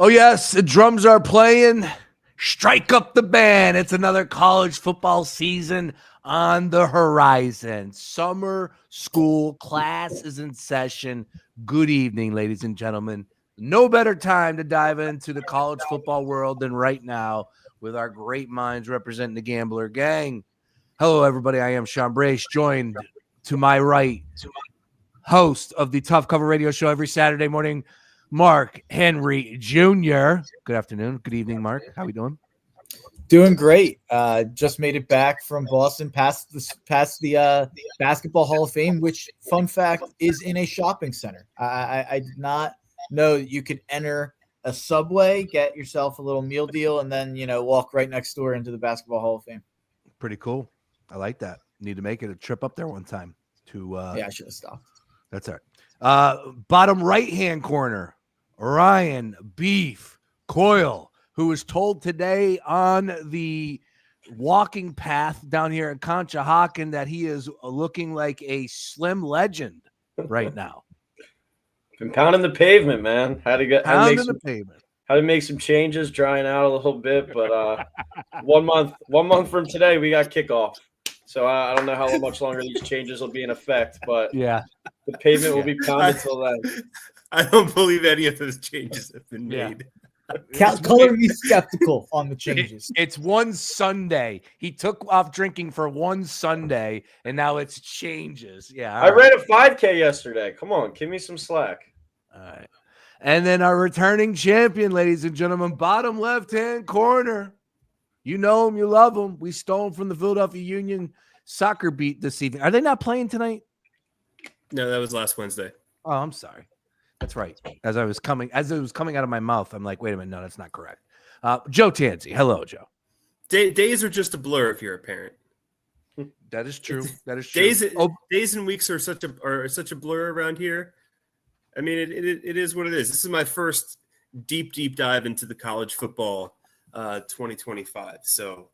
Oh, yes, the drums are playing. Strike up the band. It's another college football season on the horizon. Summer school class is in session. Good evening, ladies and gentlemen. No better time to dive into the college football world than right now with our great minds representing the Gambler Gang. Hello, everybody. I am Sean Brace, joined to my right, host of the Tough Cover Radio Show every Saturday morning, Mark Henry Jr. Good afternoon. Good evening, Mark. How we doing? Doing great. Just made it back from Boston, past the Basketball Hall of Fame, which, fun fact, is in a shopping center. I did not know that you could enter a Subway, get yourself a little meal deal, and then walk right next door into the Basketball Hall of Fame. Pretty cool. I like that. Need to make it a trip up there one time. Yeah, I should have stopped. That's all right. Bottom right-hand corner, Ryan Beef Coyle, who was told today on the walking path down here in Conshohocken that he is looking like a slim legend right now. Been pounding the pavement, man. Had to make some changes, drying out a little bit, but 1 month from today we got kickoff. So I don't know how much longer these changes will be in effect, but yeah, the pavement will be pounded until then. I don't believe any of those changes have been made. Color me skeptical on the changes. It's one Sunday. He took off drinking for one Sunday, and now it's changes. Yeah, I ran a 5K yesterday. Come on, give me some slack. All right. And then our returning champion, ladies and gentlemen, bottom left-hand corner. You know him, you love him. We stole him from the Philadelphia Union soccer beat this evening. Are they not playing tonight? No, that was last Wednesday. Oh, I'm sorry. That's right. As it was coming out of my mouth, I'm like, wait a minute, no, that's not correct. Joe Tansey. Hello, Joe. Days are just a blur if you're a parent. That is true. That is true. Days and weeks are such a blur around here. I mean, it is what it is. This is my first deep dive into the college football 2025. So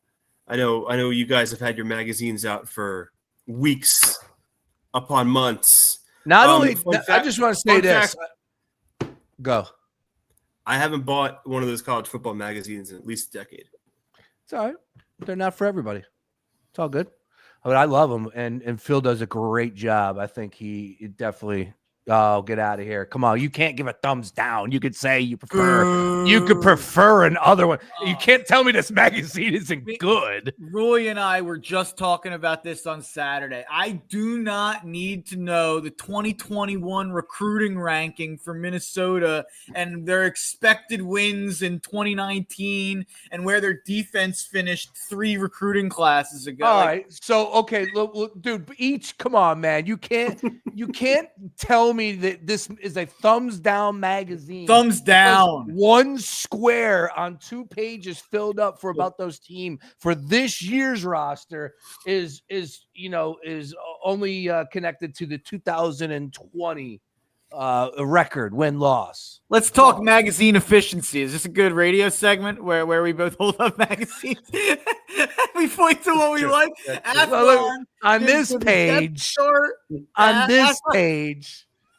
I know you guys have had your magazines out for weeks upon months. Not only I just want to say this. Go. I haven't bought one of those college football magazines in at least a decade. It's all right. They're not for everybody. It's all good. But I love them, and Phil does a great job. I think he definitely. Oh, get out of here. Come on. You can't give a thumbs down. You could say you could prefer another one. You can't tell me this magazine isn't good. Roy and I were just talking about this on Saturday. I do not need to know the 2021 recruiting ranking for Minnesota and their expected wins in 2019 and where their defense finished 3 recruiting classes ago. All right. So, okay, look, dude, come on, man. You can't tell me that this is a thumbs down magazine. Thumbs down. One square on 2 pages filled up for about those team for this year's roster is only connected to the 2020 record win-loss. Let's talk magazine efficiency. Is this a good radio segment where we both hold up magazines? We point to what we like. On this page,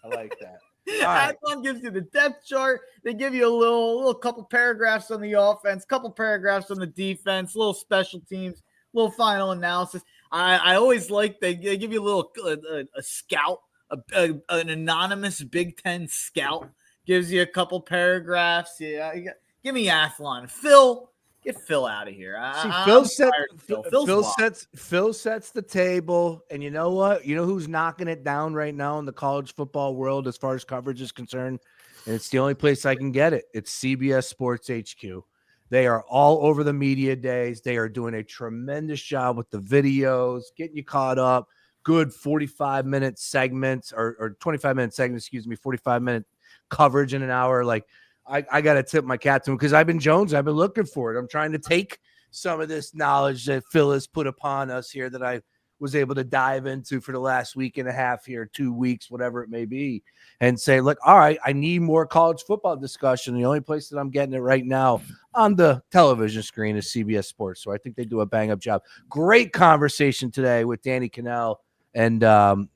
I like that. Athlon gives you the depth chart. They give you a little couple paragraphs on the offense, couple paragraphs on the defense, little special teams, little final analysis. I always like they give you a little a scout, an anonymous Big Ten scout gives you a couple paragraphs. Yeah, give me Athlon. Get Phil out of here. Phil sets the table, and you know what? You know who's knocking it down right now in the college football world as far as coverage is concerned? And it's the only place I can get it. It's CBS Sports HQ. They are all over the media days. They are doing a tremendous job with the videos, getting you caught up. Good 45-minute segments or 25-minute segments, 45-minute coverage in an hour. Like, I got to tip my cap to him because I've been looking for it. I'm trying to take some of this knowledge that Phil has put upon us here that I was able to dive into for the last week and a half here, 2 weeks, whatever it may be, and say, look, all right, I need more college football discussion. The only place that I'm getting it right now on the television screen is CBS Sports. So I think they do a bang-up job. Great conversation today with Danny Cannell and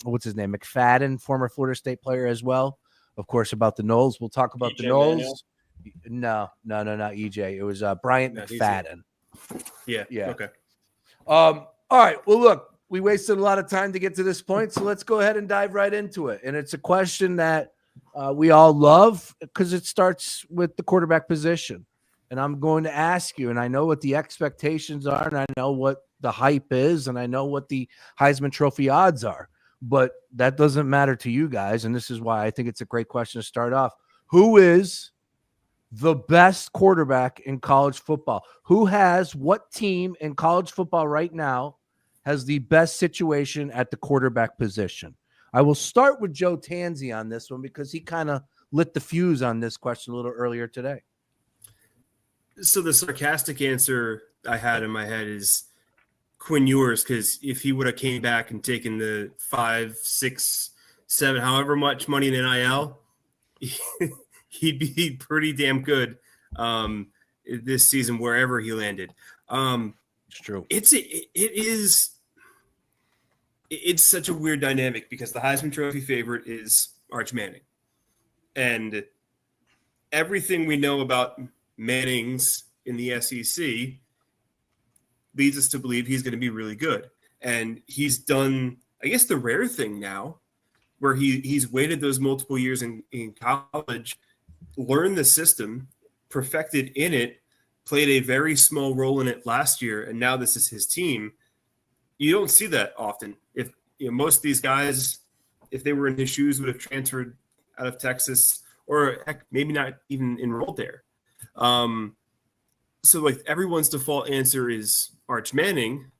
what's his name, McFadden, former Florida State player as well. Of course, about the Noles. We'll talk about the Noles. No, not EJ. It was Bryant McFadden. Yeah. Yeah. Okay. All right. Well, look, we wasted a lot of time to get to this point, so let's go ahead and dive right into it. And it's a question that we all love because it starts with the quarterback position. And I'm going to ask you, and I know what the expectations are, and I know what the hype is, and I know what the Heisman Trophy odds are, but that doesn't matter to you guys. And this is why I think it's a great question to start off. Who is the best quarterback in college football? What team in college football right now has the best situation at the quarterback position? I will start with Joe Tansey on this one because he kind of lit the fuse on this question a little earlier today. So the sarcastic answer I had in my head is Quinn Ewers, because if he would have came back and taken the 5, 6, 7, however much money in NIL, he'd be pretty damn good this season wherever he landed. It's true. It's such a weird dynamic because the Heisman Trophy favorite is Arch Manning. And everything we know about Mannings in the SEC leads us to believe he's going to be really good. And he's done, I guess, the rare thing now where he's waited those multiple years in college, learned the system, perfected in it, played a very small role in it last year, and now this is his team. You don't see that often. If most of these guys, if they were in his shoes, would have transferred out of Texas or heck, maybe not even enrolled there. So like everyone's default answer is Arch Manning,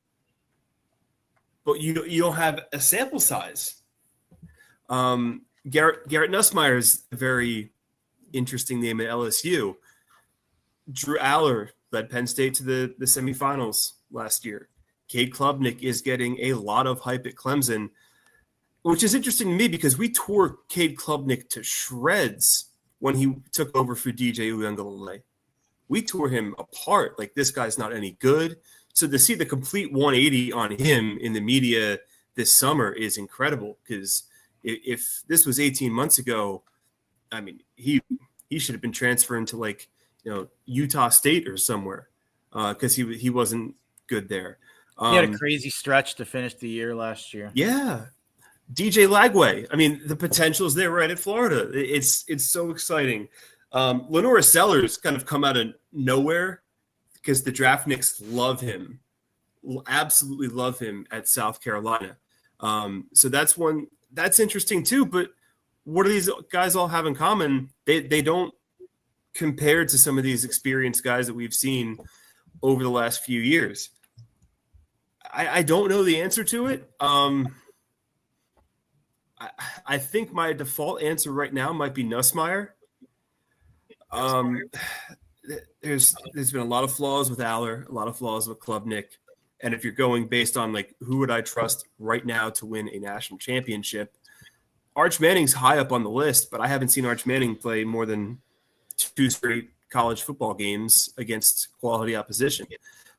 but you don't have a sample size. Garrett Nussmeier is a very interesting name at LSU. Drew Aller led Penn State to the semifinals last year. Cade Klubnik is getting a lot of hype at Clemson, which is interesting to me because we tore Cade Klubnik to shreds when he took over for DJ Uiagalelei. We tore him apart. Like, this guy's not any good. So to see the complete 180 on him in the media this summer is incredible because if this was 18 months ago, I mean, he should have been transferring to Utah State or somewhere because he wasn't good there. He had a crazy stretch to finish the year last year. Yeah. DJ Lagway. I mean, the potential is there right at Florida. It's so exciting. Lenora Sellers kind of come out of nowhere because the draftniks love him, absolutely love him at South Carolina. So that's interesting too. But what do these guys all have in common? They don't compare to some of these experienced guys that we've seen over the last few years. I don't know the answer to it. I think my default answer right now might be Nussmeier. There's been a lot of flaws with Aller, a lot of flaws with Klubnik. And if you're going based on who would I trust right now to win a national championship, Arch Manning's high up on the list, but I haven't seen Arch Manning play more than 2 straight college football games against quality opposition.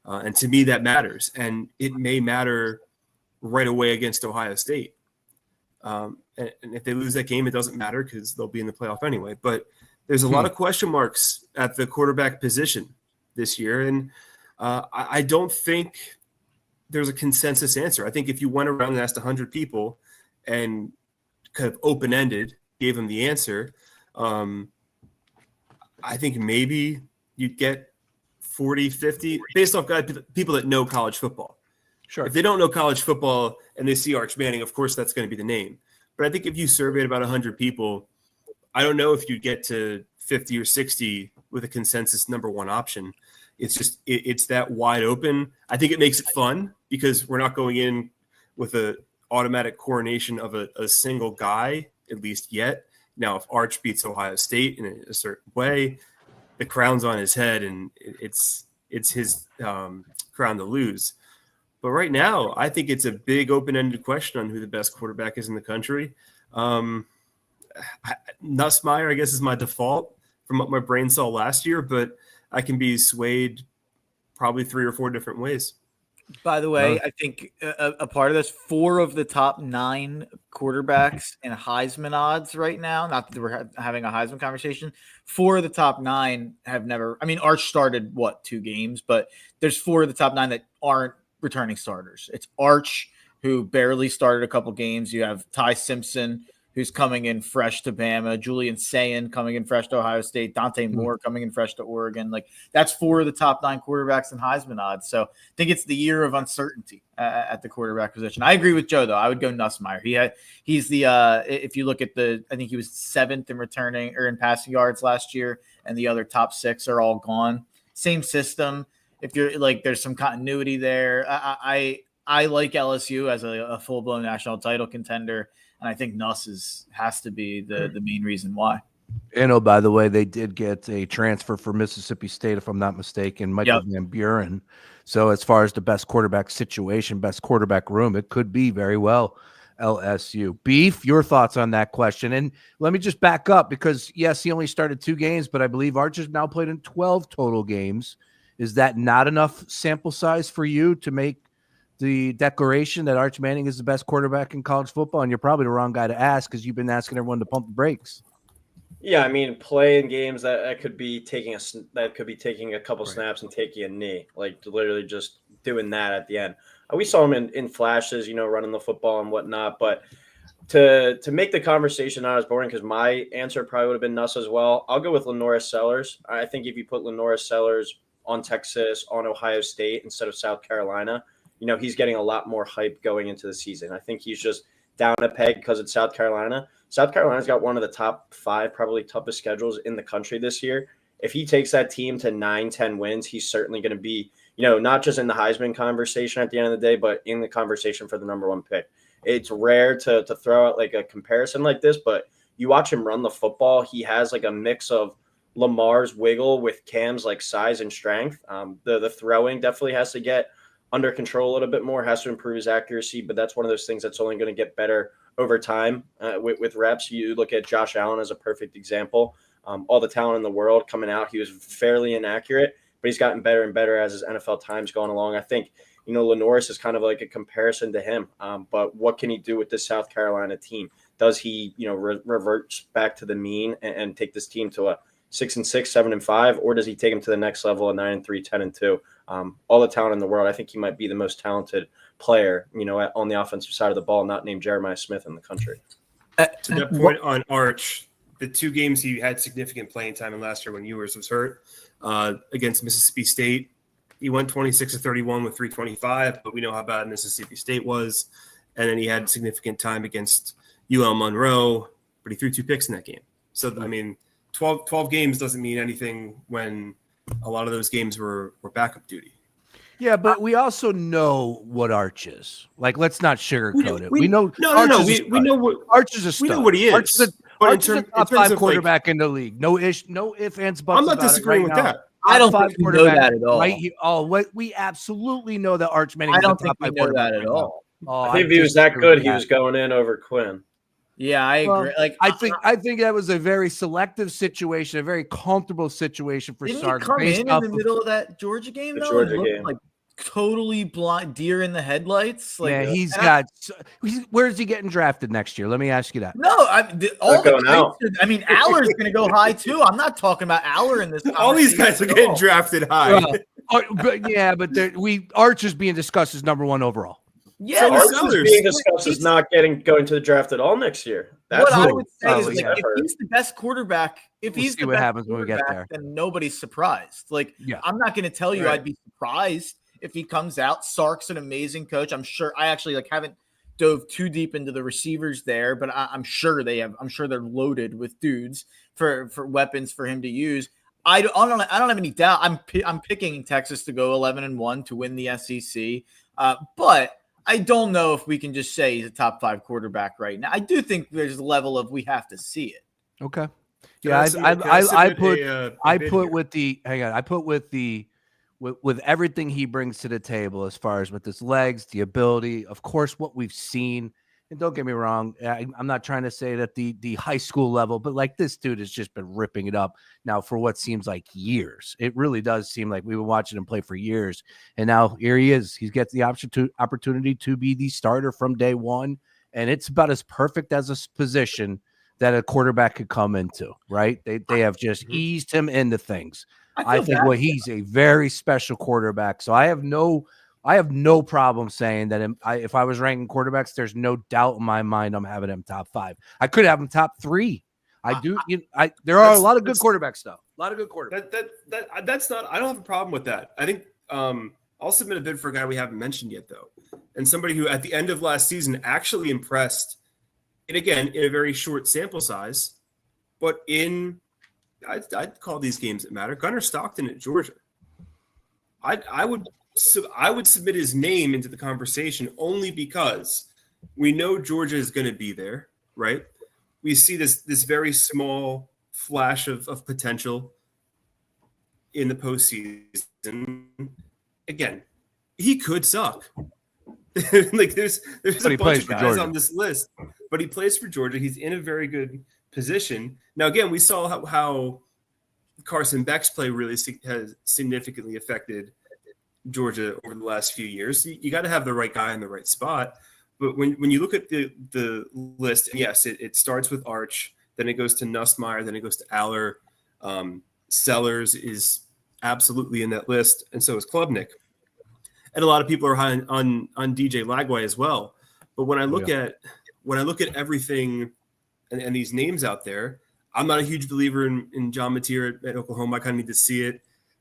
And to me, that matters. And it may matter right away against Ohio State. And if they lose that game, it doesn't matter because they'll be in the playoff anyway. But there's a lot of question marks at the quarterback position this year. And I don't think there's a consensus answer. I think if you went around and asked 100 people and kind of open-ended, gave them the answer, I think maybe you'd get 40, 50, based off people that know college football. Sure. If they don't know college football and they see Arch Manning, of course, that's going to be the name. But I think if you surveyed about 100 people, I don't know if you'd get to 50 or 60 with a consensus number one option. It's just it's that wide open. I think it makes it fun because we're not going in with an automatic coronation of a single guy, at least yet. Now, if Arch beats Ohio State in a certain way, the crown's on his head and it's his crown to lose. But right now, I think it's a big open-ended question on who the best quarterback is in the country. Nussmeier, I guess, is my default from what my brain saw last year, but I can be swayed probably 3 or 4 different ways. By the way, I think a part of this, 4 of the top 9 quarterbacks in Heisman odds right now, not that we're having a Heisman conversation, 4 of the top 9 have never – I mean, Arch started, 2 games? But there's 4 of the top 9 that aren't returning starters. It's Arch, who barely started a couple games. You have Ty Simpson, who's coming in fresh to Bama, Julian Sayin coming in fresh to Ohio State, Dante Moore coming in fresh to Oregon. Like, that's 4 of the top 9 quarterbacks in Heisman odds. So I think it's the year of uncertainty at the quarterback position. I agree with Joe, though. I would go Nussmeier. He's the if you look at I think he was 7th in returning or in passing yards last year, and the other top 6 are all gone. Same system. If you're like, there's some continuity there. I like LSU as a full-blown national title contender. And I think Nuss has to be the main reason why. And by the way, they did get a transfer for Mississippi State, if I'm not mistaken, Michael Van Buren. So as far as the best quarterback situation, best quarterback room, it could be very well LSU. Beef, your thoughts on that question? And let me just back up because, yes, he only started 2 games, but I believe Arch has now played in 12 total games. Is that not enough sample size for you to make the declaration that Arch Manning is the best quarterback in college football? And you're probably the wrong guy to ask because you've been asking everyone to pump the brakes. Yeah, I mean, playing games that could be taking a couple snaps and taking a knee, like literally just doing that at the end. We saw him in flashes, running the football and whatnot. But to make the conversation not as boring, because my answer probably would have been Nuss as well. I'll go with Lenoris Sellers. I think if you put Lenoris Sellers on Texas, on Ohio State instead of South Carolina, he's getting a lot more hype going into the season. I think he's just down a peg because it's South Carolina. South Carolina's got one of the top 5, probably toughest schedules in the country this year. If he takes that team to 9-10 wins, he's certainly going to be, not just in the Heisman conversation at the end of the day, but in the conversation for the number 1 pick. It's rare to throw out like a comparison like this, but you watch him run the football. He has like a mix of Lamar's wiggle with Cam's like size and strength. The throwing definitely has to get under control a little bit more, has to improve his accuracy, but that's one of those things that's only going to get better over time with reps. You look at Josh Allen as a perfect example. All the talent in the world coming out, he was fairly inaccurate, but he's gotten better and better as his NFL time's gone along. I think, Lenoris is kind of like a comparison to him, but what can he do with this South Carolina team? Does he, revert back to the mean and take this team to a 6-6, 7-5, or does he take him to the next level of 9-3, 10-2? All the talent in the world. I think he might be the most talented player, on the offensive side of the ball, not named Jeremiah Smith in the country. To that point on Arch, the 2 games he had significant playing time in last year when Ewers was hurt against Mississippi State, he went 26-31 with 325, but we know how bad Mississippi State was. And then he had significant time against UL Monroe, but he threw 2 picks in that game. So, I mean, 12 games doesn't mean anything when a lot of those games were backup duty. Yeah, but we also know what Arch is. Like, let's not sugarcoat it. We know. We know what Arch is a stud. We know what he is. Arch is a top 5 quarterback in the league. No ifs, ands, buts. I'm not disagreeing with that. I don't think we know that at all. Right? We absolutely know that Arch Manning. I don't think we know that at all. I think if he was that good, he was going in over Quinn. Yeah, I agree. Like, I think that was a very selective situation, a very comfortable situation for Sark. Didn't he come in the middle of that Georgia game? The Georgia game, like totally blind, deer in the headlights. Like, yeah, he's got. Where's he getting drafted next year? Let me ask you that. No, Aller's going to go high too. I'm not talking about Aller in this. All these guys are getting drafted high. Arch is being discussed as number 1 overall. Yeah, Arch is being discussed as not going to the draft at all next year. That's what I would say is, like, if he's the best quarterback, what happens when we get there, then nobody's surprised. Like, I'm not going to tell you I'd be surprised if he comes out. Sark's an amazing coach. I'm sure. I actually haven't dove too deep into the receivers there, but I'm sure they have. I'm sure they're loaded with dudes for weapons for him to use. I don't have any doubt. I'm picking Texas to go 11-1 to win the SEC, but I don't know if we can just say he's a top 5 quarterback right now. I do think there's a level of we have to see it. Okay. Yeah, I put with everything he brings to the table as far as with his legs, the ability, of course, what we've seen And don't get me wrong, I'm not trying to say that the high school level, but like this dude has just been ripping it up now for what seems like years. It really does seem like we've been watching him play for years. And now here he is. He gets the opportunity to be the starter from day one. And it's about as perfect as a position that a quarterback could come into, right? They have just eased him into things. I think he's a very special quarterback. So I have no problem saying that if I was ranking quarterbacks, there's no doubt in my mind I'm having him top 5. I could have him top 3. There are a lot of good quarterbacks, though. A lot of good quarterbacks. That's not. I don't have a problem with that. I think I'll submit a bid for a guy we haven't mentioned yet, though, and somebody who at the end of last season actually impressed. And again, in a very short sample size, but I'd call these games that matter. Gunnar Stockton at Georgia. I would submit his name into the conversation only because we know Georgia is going to be there, right? We see this very small flash of potential in the postseason. Again, he could suck. Like there's a bunch of guys on this list, but he plays for Georgia. He's in a very good position. Now, again, we saw how Carson Beck's play really has significantly affected Georgia over the last few years. You got to have the right guy in the right spot. But when you look at the list, yes, it starts with Arch, then it goes to Nussmeier, then it goes to Aller. Sellers is absolutely in that list, and so is Klubnik. And a lot of people are high on DJ Lagway as well. But when I look at everything and these names out there, I'm not a huge believer in John Mateer at Oklahoma. I kind of need to see it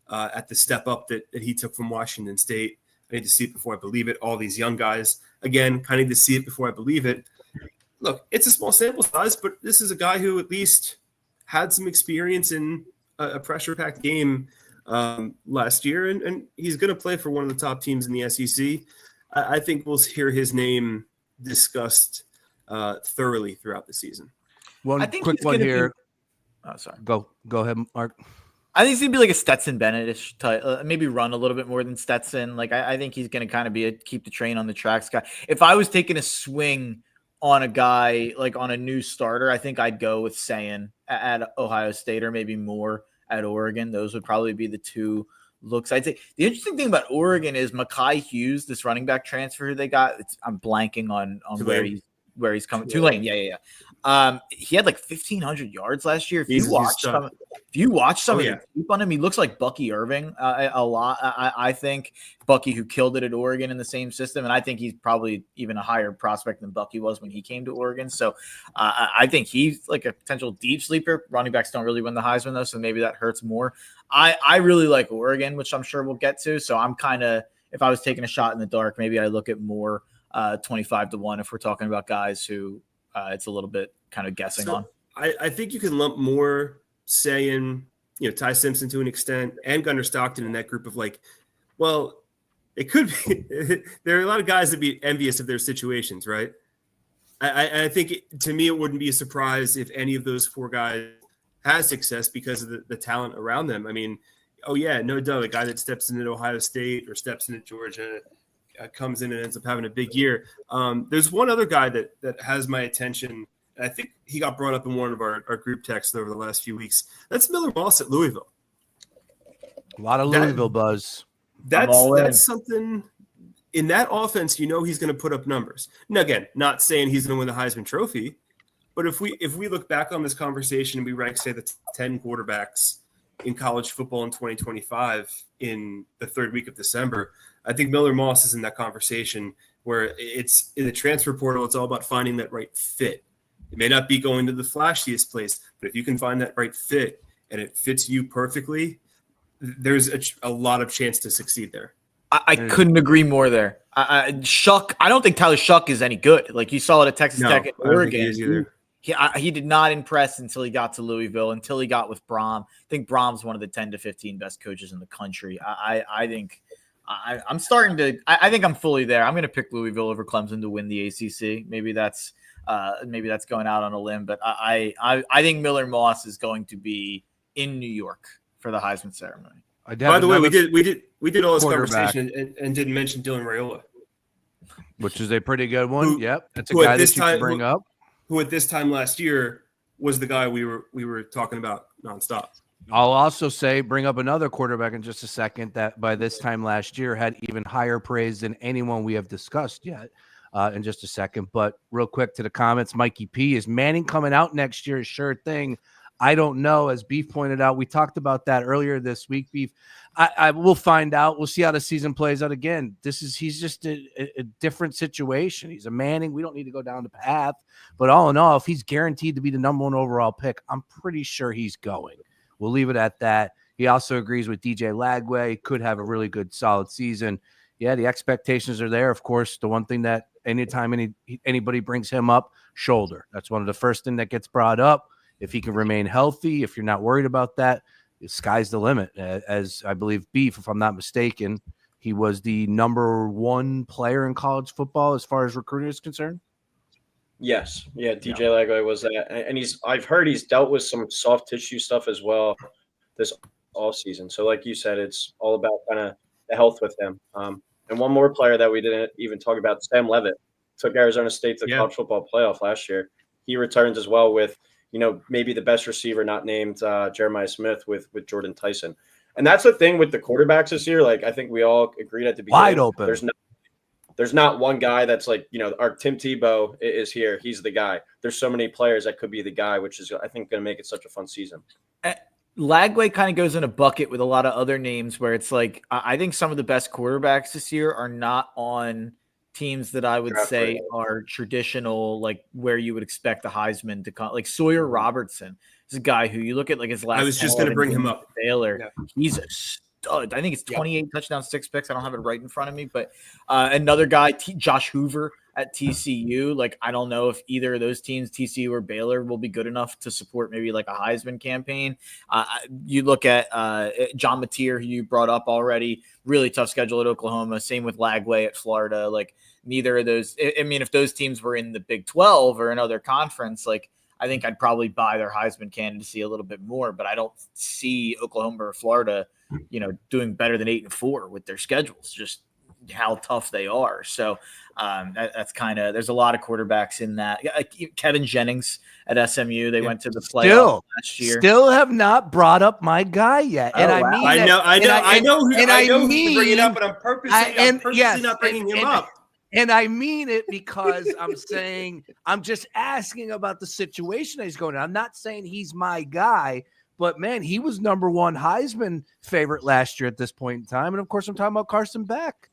at the step up that he took from Washington State. I need to see it before I believe it. All these young guys, again, kind of need to see it before I believe it. Look, it's a small sample size, but this is a guy who at least had some experience in a pressure-packed game last year, and he's going to play for one of the top teams in the SEC. I think we'll hear his name discussed thoroughly throughout the season. One quick one here. Sorry. Go ahead, Mark. I think he's going to be like a Stetson Bennett-ish type, maybe run a little bit more than Stetson. Like I think he's going to kind of be a keep the train on the tracks guy. If I was taking a swing on a guy, like on a new starter, I think I'd go with Sayin at Ohio State or maybe more at Oregon. Those would probably be the two looks. I'd say the interesting thing about Oregon is Mekhi Hughes, this running back transfer they got. I'm blanking on where he's coming. Tulane. Yeah. He had like 1,500 yards last year. If you watch some of the tape on him, he looks like Bucky Irving a lot. I think Bucky, who killed it at Oregon in the same system, and I think he's probably even a higher prospect than Bucky was when he came to Oregon. So I think he's like a potential deep sleeper. Running backs don't really win the Heisman though, so maybe that hurts more. I really like Oregon, which I'm sure we'll get to. So I'm kind of, if I was taking a shot in the dark, maybe I look at more 25-1 if we're talking about guys who it's a little bit kind of guessing on. I think you can lump more saying, Ty Simpson to an extent and Gunnar Stockton in that group of like, well, it could be. There are a lot of guys that be envious of their situations, right? I think to me, it wouldn't be a surprise if any of those four guys has success because of the talent around them. I mean, no doubt, a guy that steps into Ohio State or steps into Georgia comes in and ends up having a big year. There's one other guy that has my attention. I think he got brought up in one of our group texts over the last few weeks. That's Miller Moss at Louisville. A lot of Louisville buzz. That's something in that offense. He's going to put up numbers. Now, again, not saying he's going to win the Heisman Trophy, but if we look back on this conversation and we rank, say, the 10 quarterbacks in college football in 2025 in the third week of December, I think Miller Moss is in that conversation where it's in the transfer portal. It's all about finding that right fit. It may not be going to the flashiest place, but if you can find that right fit and it fits you perfectly, there's a lot of chance to succeed there. I couldn't agree more there. Shuck, I don't think Tyler Shuck is any good. Like you saw it at Texas Tech and Oregon. He did not impress until he got to Louisville, until he got with Brom. I think Brom's one of the 10 to 15 best coaches in the country. I think I'm starting to – I think I'm fully there. I'm going to pick Louisville over Clemson to win the ACC. Maybe that's going out on a limb, but I think Miller Moss is going to be in New York for the Heisman ceremony. By the way, we did all this conversation and didn't mention Dylan Raiola. which is a pretty good one. Yep, that's a who guy at this that you time can bring up. Who at this time last year was the guy we were talking about nonstop. I'll also say, bring up another quarterback in just a second that by this time last year had even higher praise than anyone we have discussed yet in just a second. But real quick to the comments, Mikey P, is Manning coming out next year? Sure thing. I don't know. As Beef pointed out, we talked about that earlier this week, Beef. I will find out. We'll see how the season plays out again. He's just a different situation. He's a Manning. We don't need to go down the path. But all in all, if he's guaranteed to be the number 1 overall pick, I'm pretty sure he's going. We'll leave it at that. He also agrees with DJ Lagway. Could have a really good, solid season. Yeah, the expectations are there. Of course, the one thing that anytime anybody brings him up, shoulder. That's one of the first thing that gets brought up. If he can remain healthy, if you're not worried about that, the sky's the limit. As I believe Beef, if I'm not mistaken, he was the number 1 player in college football as far as recruiting is concerned. Yes. Yeah, DJ Lagway was that. And I've heard he's dealt with some soft tissue stuff as well this all season. So like you said, it's all about kind of the health with him. And one more player that we didn't even talk about, Sam Levitt, took Arizona State to the college football playoff last year. He returns as well with, maybe the best receiver not named Jeremiah Smith with Jordan Tyson. And that's the thing with the quarterbacks this year. Like, I think we all agreed at the beginning. Wide open. There's not one guy that's like, our Tim Tebow is here. He's the guy. There's so many players that could be the guy, which is, I think, going to make it such a fun season. Lagway kind of goes in a bucket with a lot of other names where it's like, I think some of the best quarterbacks this year are not on teams that I would say are traditional, like where you would expect the Heisman to come. Like Sawyer Robertson is a guy who you look at like his last. I was just going to bring him up. Baylor. Yeah. He's a stud. I think it's 28 touchdowns, 6 picks. I don't have it right in front of me, but another guy, Josh Hoover at TCU. Like, I don't know if either of those teams, TCU or Baylor, will be good enough to support maybe like a Heisman campaign. You look at John Mateer, who you brought up already, really tough schedule at Oklahoma. Same with Lagway at Florida. Like, neither of those. I mean, if those teams were in the Big 12 or another conference, like, I think I'd probably buy their Heisman candidacy a little bit more, but I don't see Oklahoma or Florida, doing better than 8-4 with their schedules, just how tough they are. So that's kind of, there's a lot of quarterbacks in that. Kevin Jennings at SMU, they went to the playoff last year. Still have not brought up my guy yet. And I know who to bring it up, but I'm purposely not bringing him up. And I mean it because I'm saying, I'm just asking about the situation that he's going in. I'm not saying he's my guy, but man, he was number 1 Heisman favorite last year at this point in time. And of course, I'm talking about Carson Beck.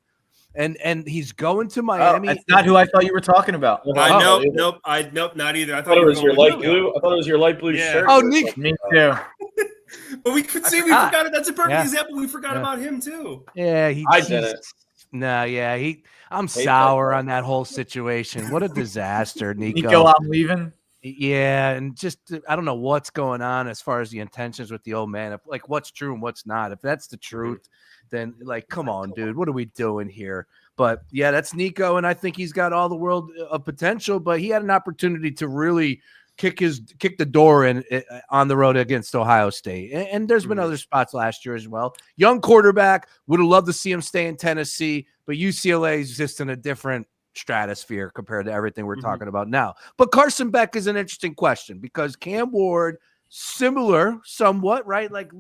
And he's going to Miami. That's not who I thought you were talking about. Nope, not either. I thought it was your light blue. I thought it was your light blue shirt. Oh, Nick. Me too. But we forgot it. That's a perfect example. We forgot about him too. Yeah, I didn't. No, yeah, I'm sour on that whole situation. What a disaster, Nico. Nico, I'm leaving. Yeah, and just I don't know what's going on as far as the intentions with the old man. If, like, what's true and what's not. If that's the truth, then like, come on, dude, what are we doing here? But yeah, that's Nico, and I think he's got all the world of potential. But he had an opportunity to really kick the door in on the road against Ohio State. And there's been other spots last year as well. Young quarterback, would have loved to see him stay in Tennessee, but UCLA is just in a different stratosphere compared to everything we're talking about now. But Carson Beck is an interesting question because Cam Ward, similar somewhat, right? Like,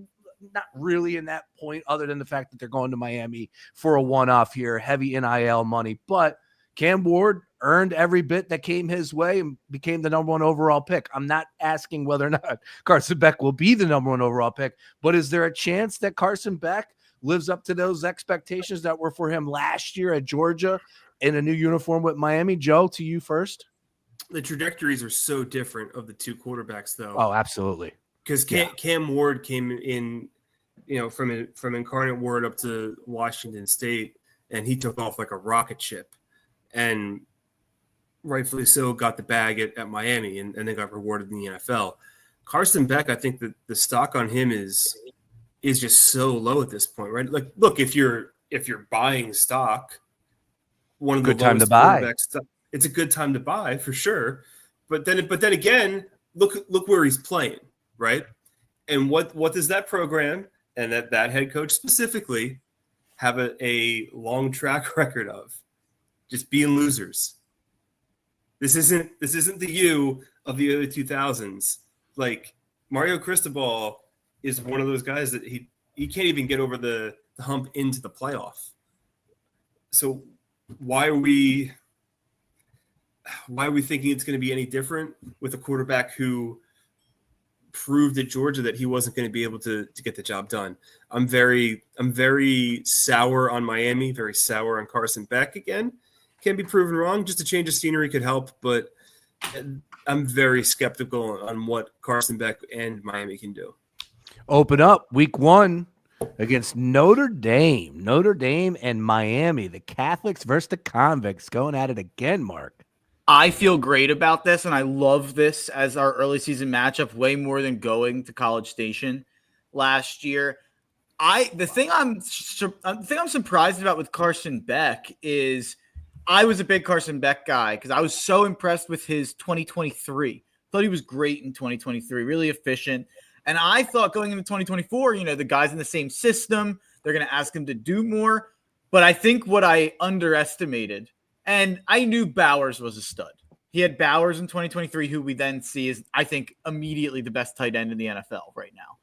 not really in that point other than the fact that they're going to Miami for a one-off here, heavy NIL money. But Cam Ward earned every bit that came his way and became the number 1 overall pick. I'm not asking whether or not Carson Beck will be the number 1 overall pick, but is there a chance that Carson Beck lives up to those expectations that were for him last year at Georgia in a new uniform with Miami? Joe, to you first. The trajectories are so different of the two quarterbacks, though. Oh, absolutely. Because Cam Ward came in, from Incarnate Word up to Washington State, and he took off like a rocket ship. And rightfully so, got the bag at Miami and then got rewarded in the NFL. Carson Beck, I think that the stock on him is just so low at this point, right? Like, look, if you're buying stock, one of the good time to buy. It's a good time to buy for sure. But then again, look where he's playing, right? And what does that program and that head coach specifically have a long track record of? just being losers. This isn't the you of the early 2000s. Like Mario Cristobal is one of those guys that he can't even get over the hump into the playoff. So why are we thinking it's going to be any different with a quarterback who proved at Georgia that he wasn't going to be able to get the job done? I'm very sour on Miami, very sour on Carson Beck again. Can be proven wrong. Just a change of scenery could help, but I'm very skeptical on what Carson Beck and Miami can do. Open up week 1 against Notre Dame. Notre Dame and Miami, the Catholics versus the Convicts, going at it again, Mark. I feel great about this, and I love this as our early season matchup way more than going to College Station last year. The thing I'm surprised about with Carson Beck is I was a big Carson Beck guy because I was so impressed with his 2023. Thought he was great in 2023, really efficient. And I thought going into 2024, the guys in the same system, they're going to ask him to do more. But I think what I underestimated, and I knew Bowers was a stud. He had Bowers in 2023, who we then see is, I think, immediately the best tight end in the NFL right now.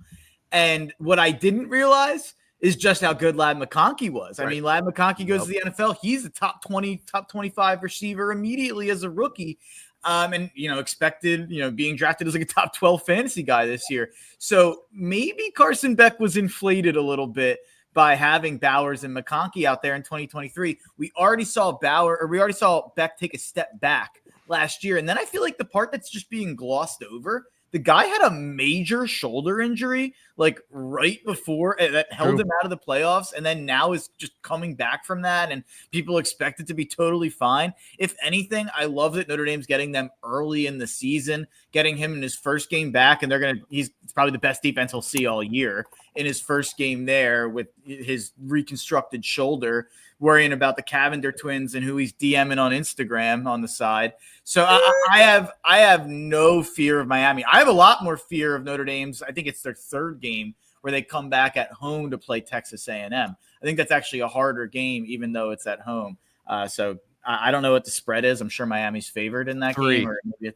And what I didn't realize is just how good Ladd McConkey was. Right. I mean, Ladd McConkey goes to the NFL. He's a top 20, top 25 receiver immediately as a rookie. And, expected, being drafted as like a top 12 fantasy guy this year. So maybe Carson Beck was inflated a little bit by having Bowers and McConkey out there in 2023. We already saw Beck take a step back last year. And then I feel like the part that's just being glossed over, the guy had a major shoulder injury like right before that held him out of the playoffs. And then now is just coming back from that. And people expect it to be totally fine. If anything, I love that Notre Dame's getting them early in the season, getting him in his first game back. And he's probably the best defense he'll see all year in his first game there with his reconstructed shoulder, worrying about the Cavender twins and who he's DMing on Instagram on the side. So I have no fear of Miami. I have a lot more fear of Notre Dame's. I think it's their third game where they come back at home to play Texas A&M. I think that's actually a harder game, even though it's at home. So I don't know what the spread is. I'm sure Miami's favored in that game. Or maybe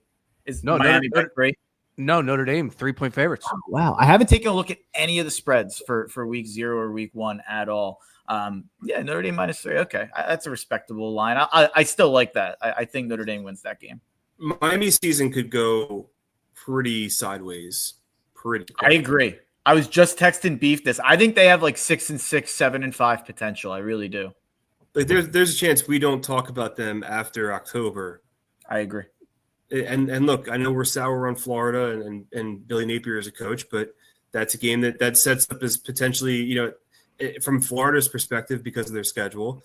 Miami great? No, Notre Dame 3-point favorites. Oh, wow. I haven't taken a look at any of the spreads for week 0 or week 1 at all. Notre Dame -3. Okay. That's a respectable line. I still like that. I think Notre Dame wins that game. Miami season could go pretty sideways. Pretty quick. I agree. I was just texting Beef this. I think they have like 6-6, 7-5 potential. I really do. Like there's a chance we don't talk about them after October. I agree. And look, I know we're sour on Florida and Billy Napier as a coach, but that's a game that sets up as potentially, from Florida's perspective because of their schedule.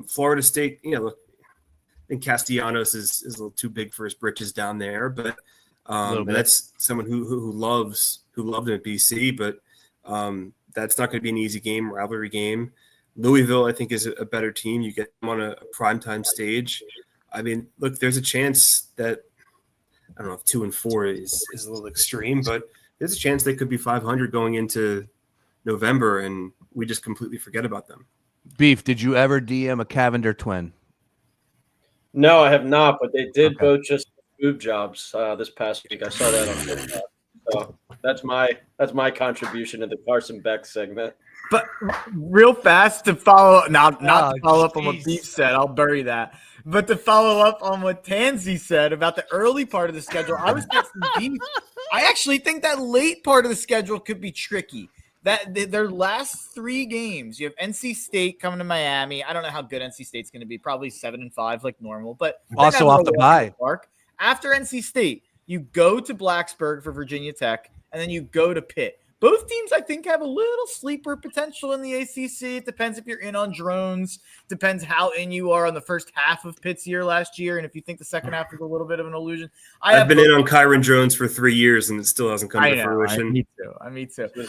Florida State, look, I think Castellanos is a little too big for his britches down there, but that's someone who loved him at BC, but that's not going to be an easy game, rivalry game. Louisville, I think, is a better team. You get them on a primetime stage. I mean, look, there's a chance that, I don't know if 2-4 is a little extreme, but there's a chance they could be 500 going into November, and we just completely forget about them. Beef, did you ever DM a Cavender twin? No, I have not, but they did both just boob jobs this past week. I saw that on TikTok. So that's my contribution to the Carson Beck segment. But real fast to follow, not to follow up on what Beef said, I'll bury that. But to follow up on what Tansey said about the early part of the schedule, I was texting Beef. I actually think that late part of the schedule could be tricky. That their last 3 games, you have NC State coming to Miami. I don't know how good NC State's going to be, probably 7-5 like normal, but also off the bye. After NC State, you go to Blacksburg for Virginia Tech, and then you go to Pitt. Both teams, I think, have a little sleeper potential in the ACC. It depends if you're in on drones. Depends how in you are on the first half of Pitt's year last year, and if you think the second half is a little bit of an illusion. I've been in on Kyron Jones for 3 years, and it still hasn't come to fruition. Me too.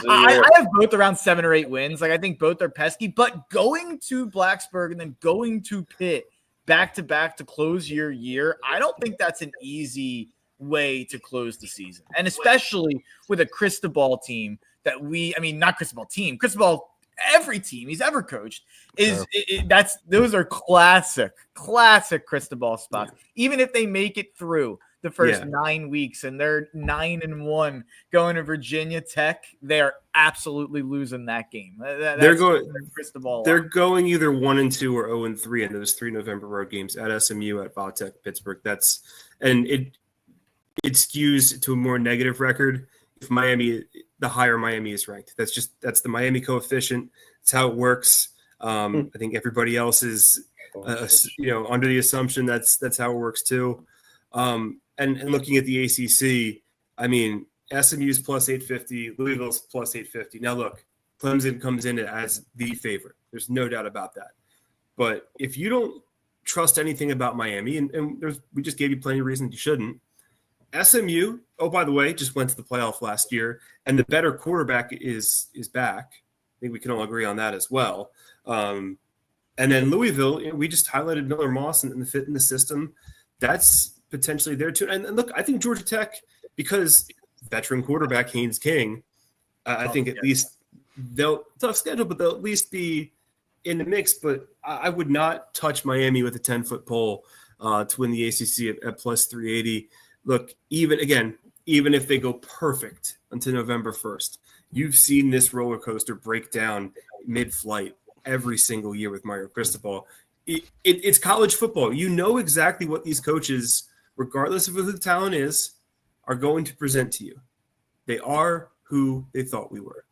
I have both around 7 or 8 wins. Like I think both are pesky, but going to Blacksburg and then going to Pitt back-to-back to close your year, I don't think that's an easy way to close the season. And especially with a Cristobal team not Cristobal team. Cristobal every team he's ever coached is those are classic cristobal spots. Even if they make it through the first 9 weeks and they're 9-1 going to Virginia Tech, they are absolutely losing that game. They're going either 1-2 or 0-3 in those 3 November road games at SMU, at Vatech, Pittsburgh. It skews to a more negative record if the higher Miami is ranked. That's the Miami coefficient. It's how it works. I think everybody else is under the assumption that's how it works too. And looking at the ACC, I mean, SMU's plus 850, Louisville's plus 850. Now look, Clemson comes in as the favorite. There's no doubt about that. But if you don't trust anything about Miami, and we just gave you plenty of reasons you shouldn't, SMU, oh, by the way, just went to the playoff last year, and the better quarterback is back. I think we can all agree on that as well. And then Louisville, we just highlighted Miller Moss and the fit in the system. That's potentially there too. And look, I think Georgia Tech, because veteran quarterback Haynes King, I think at least they'll tough schedule, but they'll at least be in the mix. But I would not touch Miami with a 10-foot pole to win the ACC at plus 380. Look, even if they go perfect until November 1st, you've seen this roller coaster break down mid-flight every single year with Mario Cristobal. It's college football. You know exactly what these coaches, regardless of who the talent is, are going to present to you. They are who they thought we were.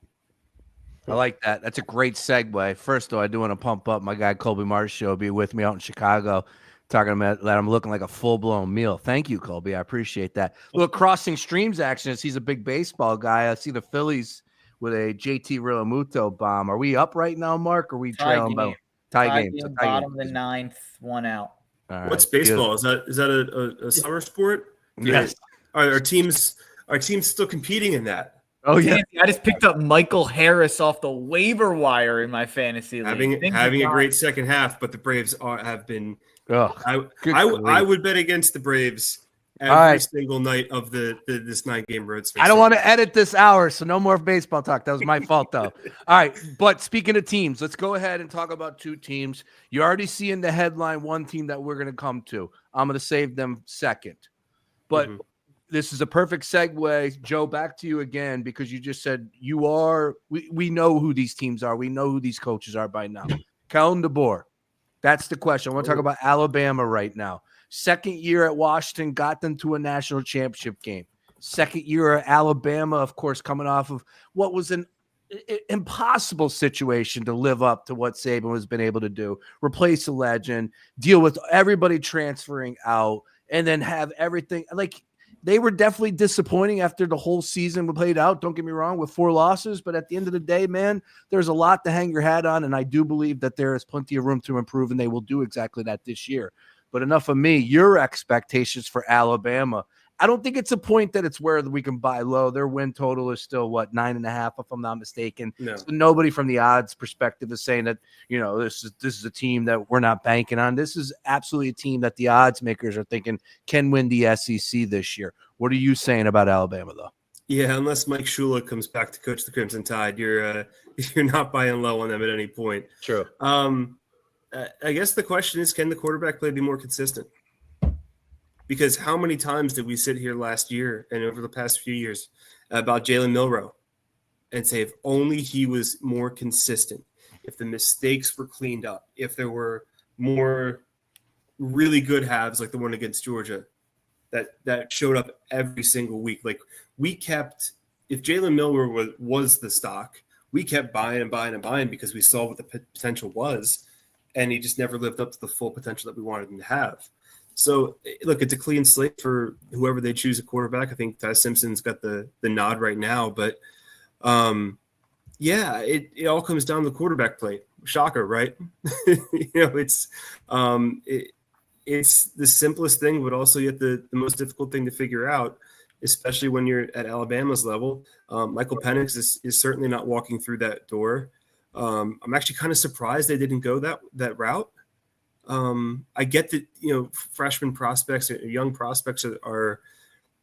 I like that. That's a great segue. First, though, I do want to pump up my guy Colby Marshall. Will be with me out in Chicago, talking about that I'm looking like a full-blown meal. Thank you, Colby. I appreciate that. Little crossing streams action. He's a big baseball guy. I see the Phillies with a JT Realmuto bomb. Are we up right now, Mark? Or are we trailing about tie game? Bottom of the ninth, 1 out. Right, what's baseball? Good. Is that a summer sport? Yes. Are teams still competing in that? Oh yeah. I just picked up Michael Harris off the waiver wire in my fantasy league. Having a great second half, but the Braves have been. Oh, I would bet against the Braves every single night of this 9-game road series. I don't want to edit this hour, so no more baseball talk. That was my fault, though. All right, but speaking of teams, let's go ahead and talk about 2 teams. You already see in the headline one team that we're going to come to. I'm going to save them second. But this is a perfect segue. Joe, back to you again, because you just said we know who these teams are. We know who these coaches are by now. Kellen DeBoer. That's the question. I want to talk about Alabama right now. Second year at Washington, got them to a national championship game. Second year at Alabama, of course, coming off of what was an impossible situation to live up to what Saban has been able to do. Replace a legend, deal with everybody transferring out, and then have everything. Like, they were definitely disappointing after the whole season played out. Don't get me wrong, with 4 losses. But at the end of the day, man, there's a lot to hang your hat on. And I do believe that there is plenty of room to improve, and they will do exactly that this year. But enough of me. Your expectations for Alabama. I don't think it's a point that it's where we can buy low. Their win total is still, 9.5, if I'm not mistaken. No. So nobody from the odds perspective is saying that, this is a team that we're not banking on. This is absolutely a team that the odds makers are thinking can win the SEC this year. What are you saying about Alabama, though? Yeah, unless Mike Shula comes back to coach the Crimson Tide, you're not buying low on them at any point. True. I guess the question is, can the quarterback play be more consistent? Because how many times did we sit here last year and over the past few years about Jalen Milroe and say, if only he was more consistent, if the mistakes were cleaned up, if there were more really good halves like the one against Georgia that showed up every single week. Like, we kept, if Jalen Milroe was the stock, we kept buying and buying and buying because we saw what the potential was, and he just never lived up to the full potential that we wanted him to have. So, look, it's a clean slate for whoever they choose a quarterback. I think Ty Simpson's got the nod right now. But, it all comes down to the quarterback play. Shocker, right? It's the simplest thing, but also yet the most difficult thing to figure out, especially when you're at Alabama's level. Michael Penix is certainly not walking through that door. I'm actually kind of surprised they didn't go that route. I get that, freshman prospects or young prospects are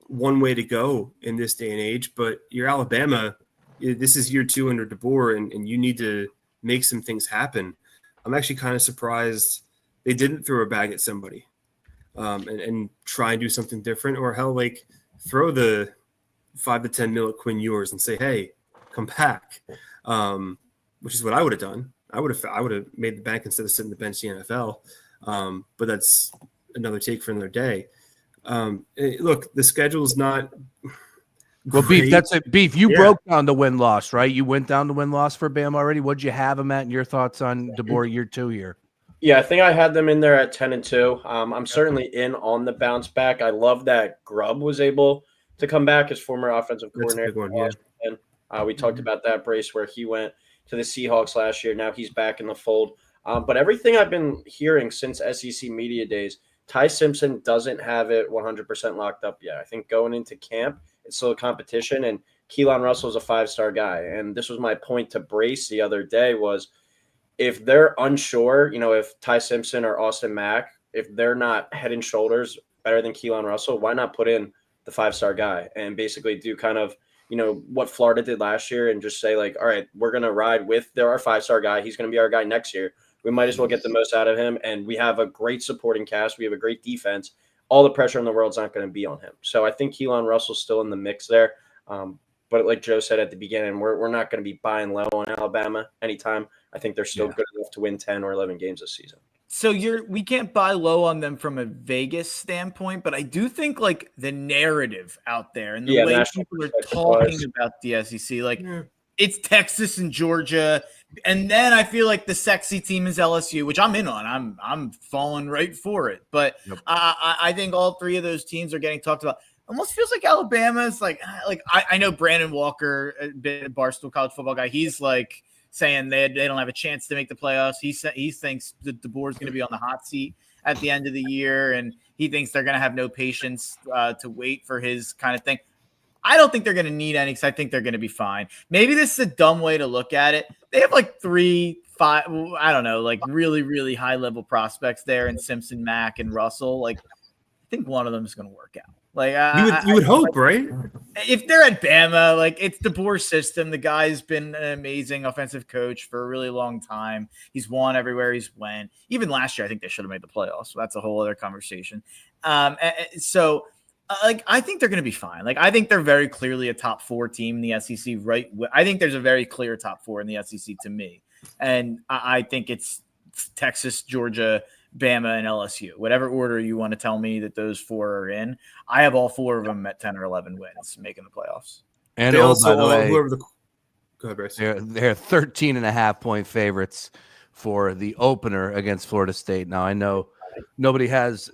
one way to go in this day and age, but you're Alabama. This is year 2 under DeBoer, and you need to make some things happen. I'm actually kind of surprised they didn't throw a bag at somebody and try and do something different, or hell, like throw the 5 to 10 mil at Quinn Ewers and say, hey, come back, which is what I would have done. I would have made the bank instead of sitting the bench in the NFL. But that's another take for another day. Look, the schedule is not well, great. Beef, that's it. Beef, you broke down the win-loss, right? You went down the win-loss for Bam already. What'd you have them at, and your thoughts on DeBoer year 2 here? Yeah, I think I had them in there at 10-2. I'm certainly in on the bounce back. I love that Grubb was able to come back as former offensive coordinator. That's a big one, yeah. We talked about that, Brace, where he went to the Seahawks last year. Now he's back in the fold. But everything I've been hearing since SEC Media Days, Ty Simpson doesn't have it 100% locked up yet. I think going into camp, it's still a competition, and Keelan Russell's a 5-star guy. And this was my point to Brace the other day was, if they're unsure, if Ty Simpson or Austin Mack, if they're not head and shoulders better than Keelan Russell, why not put in the 5-star guy and basically do kind of, what Florida did last year and just say, like, all right, we're going to ride with our 5-star guy. He's going to be our guy next year. We might as well get the most out of him. And we have a great supporting cast. We have a great defense. All the pressure in the world's not going to be on him. So I think Keelan Russell's still in the mix there. But like Joe said at the beginning, we're not going to be buying low on Alabama anytime. I think they're still good enough to win 10 or 11 games this season. So we can't buy low on them from a Vegas standpoint, but I do think like the narrative out there and the way people are talking about the SEC, like it's Texas and Georgia, and then I feel like the sexy team is LSU, which I'm in on. I'm falling right for it, but I think all three of those teams are getting talked about. Almost feels like Alabama is like I know Brandon Walker, a Barstool college football guy. He's like saying they don't have a chance to make the playoffs. He thinks that DeBoer is going to be on the hot seat at the end of the year, and he thinks they're going to have no patience to wait for his kind of thing. I don't think they're going to need any because I think they're going to be fine. Maybe this is a dumb way to look at it. They have like 3, 5, I don't know, like really, really high level prospects there in Simpson, Mack, and Russell. Like I think one of them is going to work out. Like you would hope, right? If they're at Bama, like it's DeBoer's system. The guy's been an amazing offensive coach for a really long time. He's won everywhere he's went. Even last year, I think they should have made the playoffs. So that's a whole other conversation. So I think they're going to be fine. Like I think they're very clearly a top 4 team in the SEC. Right? I think there's a very clear top 4 in the SEC to me, and I think it's Texas, Georgia, Bama, and LSU. Whatever order you want to tell me that those 4 are in, I have all 4 of them at 10 or 11 wins making the playoffs. And they by the way, go ahead, Bryce. They're 13.5-point favorites for the opener against Florida State. Now I know nobody has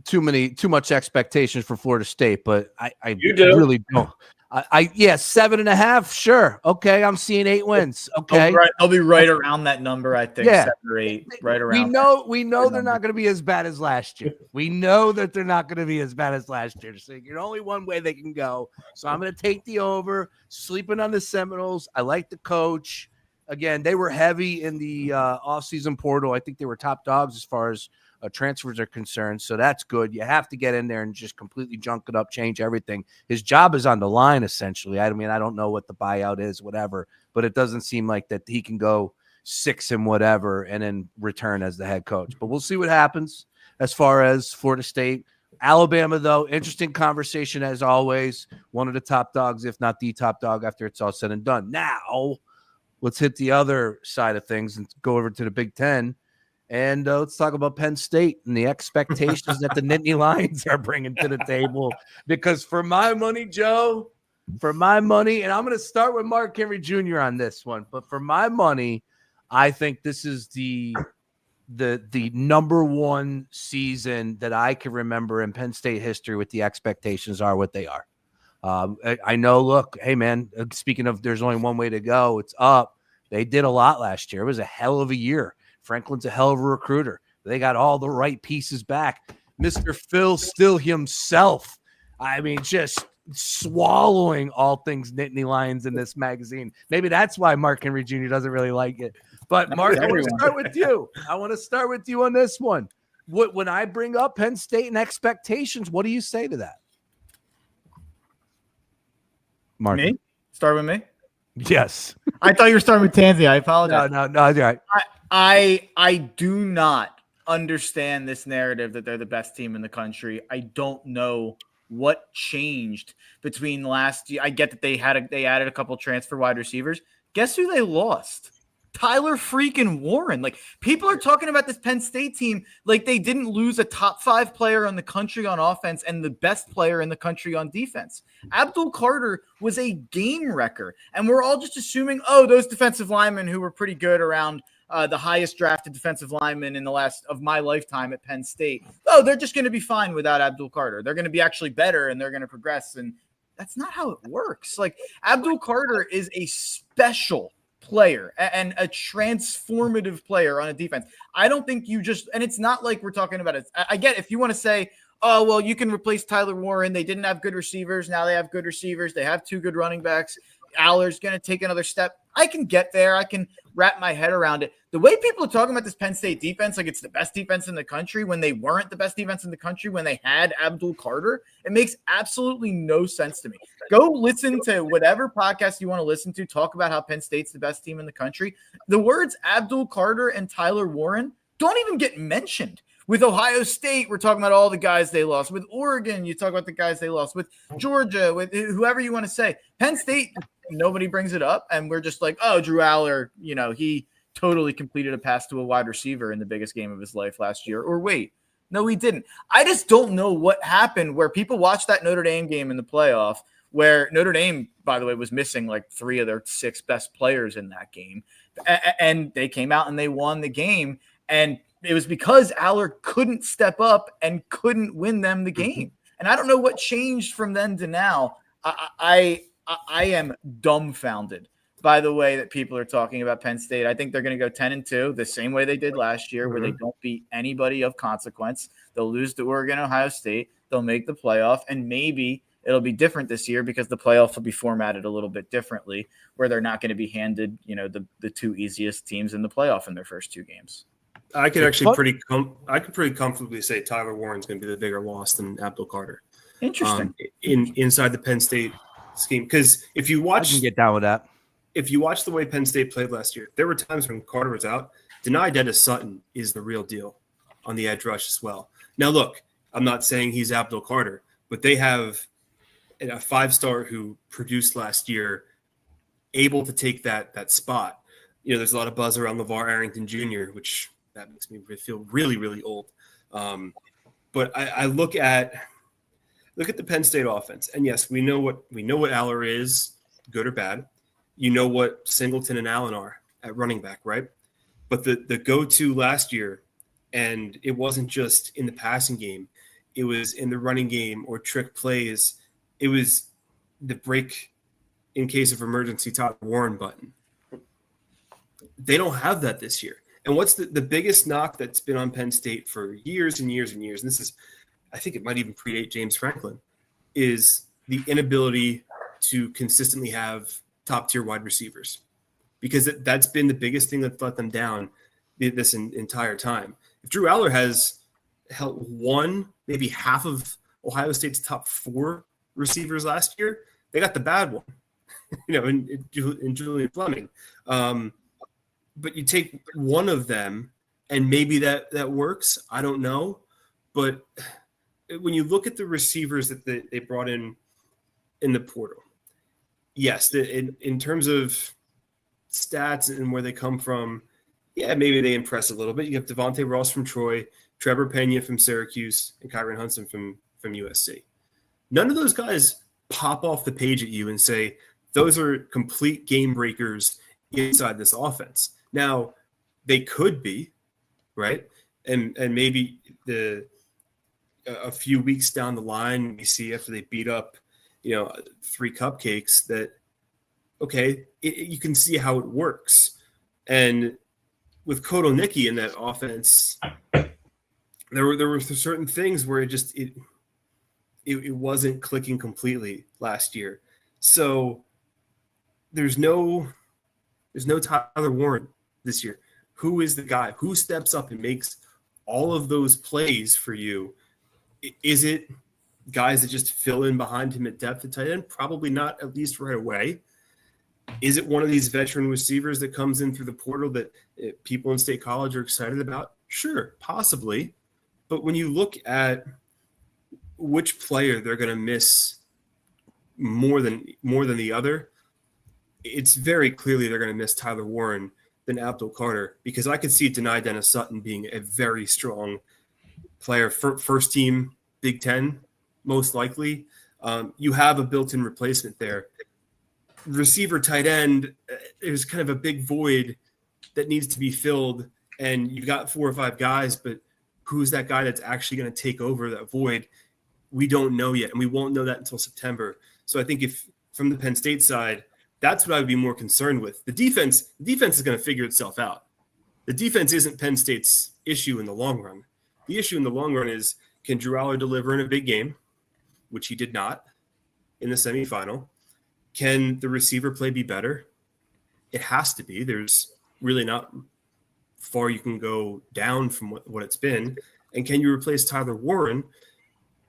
too much expectations for Florida State, but I really don't. 7.5. Sure. Okay. I'm seeing 8 wins. Okay. They'll be right around that number. I think 7 or 8, right around. We know they're not going to be as bad as last year. We know that they're not going to be as bad as last year. So you're only one way they can go. So I'm going to take the over. Sleeping on the Seminoles. I like the coach. Again, they were heavy in the offseason portal. I think they were top dogs as far as transfers are concerned. So that's good. You have to get in there and just completely junk it up, change everything. His job is on the line, essentially. I mean, I don't know what the buyout is, whatever, but it doesn't seem like that he can go 6 and whatever and then return as the head coach. But we'll see what happens as far as Florida State. Alabama, though, interesting conversation as always. One of the top dogs, if not the top dog, after it's all said and done. Now, let's hit the other side of things and go over to the Big Ten. And let's talk about Penn State and the expectations that the Nittany Lions are bringing to the table. Because for my money, Joe, and I'm going to start with Mark Henry Jr. on this one, but for my money, I think this is the number 1 season that I can remember in Penn State history with the expectations are what they are. I know, look, hey, man, speaking of there's only one way to go, it's up. They did a lot last year. It was a hell of a year. Franklin's a hell of a recruiter. They got all the right pieces back. Mr. Phil Still himself, I mean, just swallowing all things Nittany Lions in this magazine. Maybe that's why Mark Henry Jr. doesn't really like it. But, Mark, I want to start with you. I want to start with you on this one. When I bring up Penn State and expectations, what do you say to that? Mark? Me? Start with me? Yes. I thought you were starting with Tansey. I apologize. No, that's all right. I do not understand this narrative that they're the best team in the country. I don't know what changed between last year. I get that they added a couple transfer wide receivers. Guess who they lost? Tyler freaking Warren. Like, people are talking about this Penn State team like they didn't lose a top 5 player in the country on offense and the best player in the country on defense. Abdul Carter was a game wrecker, and we're all just assuming, oh, those defensive linemen who were pretty good around the highest drafted defensive lineman in the last of my lifetime at Penn State. Oh, they're just going to be fine without Abdul Carter. They're going to be actually better, and they're going to progress. And that's not how it works. Like, Abdul Carter is a special player and a transformative player on a defense. I don't think you just, and it's not like we're talking about it. I get if you want to say, oh, well, you can replace Tyler Warren. They didn't have good receivers. Now they have good receivers. They have 2 good running backs. Aller's going to take another step. I can get there. I can wrap my head around it. The way people are talking about this Penn State defense, like it's the best defense in the country when they weren't the best defense in the country when they had Abdul Carter, it makes absolutely no sense to me. Go listen to whatever podcast you want to listen to, talk about how Penn State's the best team in the country. The words Abdul Carter and Tyler Warren don't even get mentioned. With Ohio State, we're talking about all the guys they lost. With Oregon, you talk about the guys they lost. With Georgia, with whoever you want to say. Penn State, nobody brings it up, and we're just like, oh, Drew Aller, he totally completed a pass to a wide receiver in the biggest game of his life last year. Or wait, no, he didn't. I just don't know what happened where people watched that Notre Dame game in the playoff, where Notre Dame, by the way, was missing like 3 of their 6 best players in that game. And they came out and they won the game. And it was because Aller couldn't step up and couldn't win them the game. And I don't know what changed from then to now. I am dumbfounded by the way that people are talking about Penn State. I think they're going to go 10-2 the same way they did last year, where they don't beat anybody of consequence. They'll lose to Oregon, Ohio State. They'll make the playoff, and maybe it'll be different this year because the playoff will be formatted a little bit differently, where they're not going to be handed, the 2 easiest teams in the playoff in their first 2 games. I could actually pretty comfortably say Tyler Warren's going to be the bigger loss than Abdul Carter. Interesting. Inside the Penn State scheme, because if you watch, I can get down with that. If you watch the way Penn State played last year, there were times when Carter was out. Deni Dennis Sutton is the real deal on the edge rush as well. Now, look, I'm not saying he's Abdul Carter, but they have a 5-star who produced last year, able to take that spot. There's a lot of buzz around LeVar Arrington Jr., which that makes me feel really, really old. But I look at the Penn State offense, and yes, we know what Aller is, good or bad. You know what Singleton and Allen are at running back, right? But the go-to last year, and it wasn't just in the passing game, it was in the running game or trick plays. It was the break in case of emergency Tyler Warren button. They don't have that this year. And what's the biggest knock that's been on Penn State for years and years and years, and this is, I think it might even predate James Franklin, is the inability to consistently have top-tier wide receivers, because that's been the biggest thing that's let them down this entire time. If Drew Aller has held one, maybe half of Ohio State's top 4 receivers last year, they got the bad one, in Julian Fleming. But you take one of them, and maybe that works. I don't know. But when you look at the receivers that they brought in the portal, yes, in terms of stats and where they come from, yeah, maybe they impress a little bit. You have Devontae Ross from Troy, Trevor Pena from Syracuse, and Kyron Hudson from USC. None of those guys pop off the page at you and say, those are complete game breakers inside this offense. Now, they could be, right? And maybe a few weeks down the line, we see after they beat up, 3 cupcakes that, okay, you can see how it works. And with Koto Nicky in that offense, there were certain things where it wasn't clicking completely last year. So there's no Tyler Warren this year. Who is the guy who steps up and makes all of those plays for you? Is it guys that just fill in behind him at depth at tight end? Probably not, at least right away. Is it one of these veteran receivers that comes in through the portal that people in State College are excited about? Sure, possibly. But when you look at which player they're going to miss more than the other, it's very clearly they're going to miss Tyler Warren than Abdul Carter, because I could see Deni Dennis Sutton being a very strong player, first team Big Ten, most likely. You have a built-in replacement there. Receiver, tight end, there's kind of a big void that needs to be filled, and you've got 4 or 5 guys, but who's that guy that's actually going to take over that void? We don't know yet, and we won't know that until September. So I think if from the Penn State side, that's what I would be more concerned with. The defense is going to figure itself out. The defense isn't Penn State's issue in the long run. The issue in the long run is, can Drew Aller deliver in a big game, which he did not in the semifinal? Can the receiver play be better? It has to be. There's really not far you can go down from what it's been. And can you replace Tyler Warren,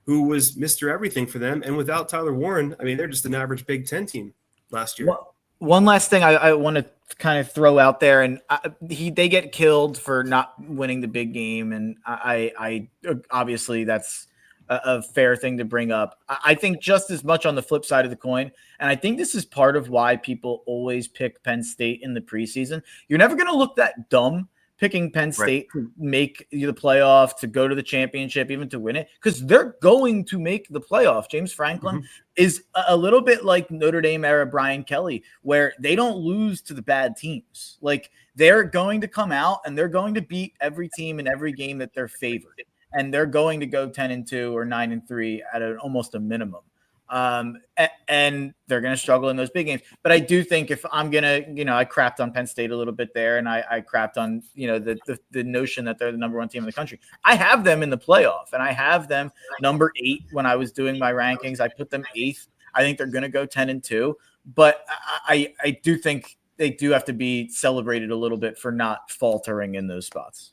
who was Mr. Everything for them? And without Tyler Warren, I mean, they're just an average Big Ten team last year. Well, one last thing I want to kind of throw out there, and they get killed for not winning the big game, and I obviously that's a fair thing to bring up. I think just as much on the flip side of the coin, and I think this is part of why people always pick Penn State in the preseason. You're never going to look that dumb picking Penn State to make the playoff, to go to the championship, even to win it, because they're going to make the playoff. James Franklin is a little bit like Notre Dame era Brian Kelly, where they don't lose to the bad teams. Like, they're going to come out and they're going to beat every team in every game that they're favored. And they're going to go 10-2 or 9-3 at almost a minimum. And they're going to struggle in those big games. But I do think if I'm going to, I crapped on Penn State a little bit there, and I crapped on, the notion that they're the number 1 team in the country. I have them in the playoff, and I have them number 8 when I was doing my rankings. I put them 8th. I think they're going to go 10-2. But I do think they do have to be celebrated a little bit for not faltering in those spots.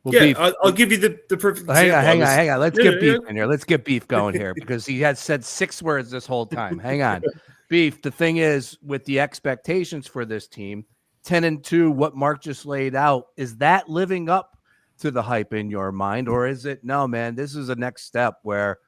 Well, yeah, Beef, I'll give you the perfect example. Hang on. Let's get Beef in here. Let's get Beef going here, because he has said 6 words this whole time. Hang on. Beef, the thing is, with the expectations for this team, 10-2, what Mark just laid out, is that living up to the hype in your mind? Or is it, no, man, this is a next step where,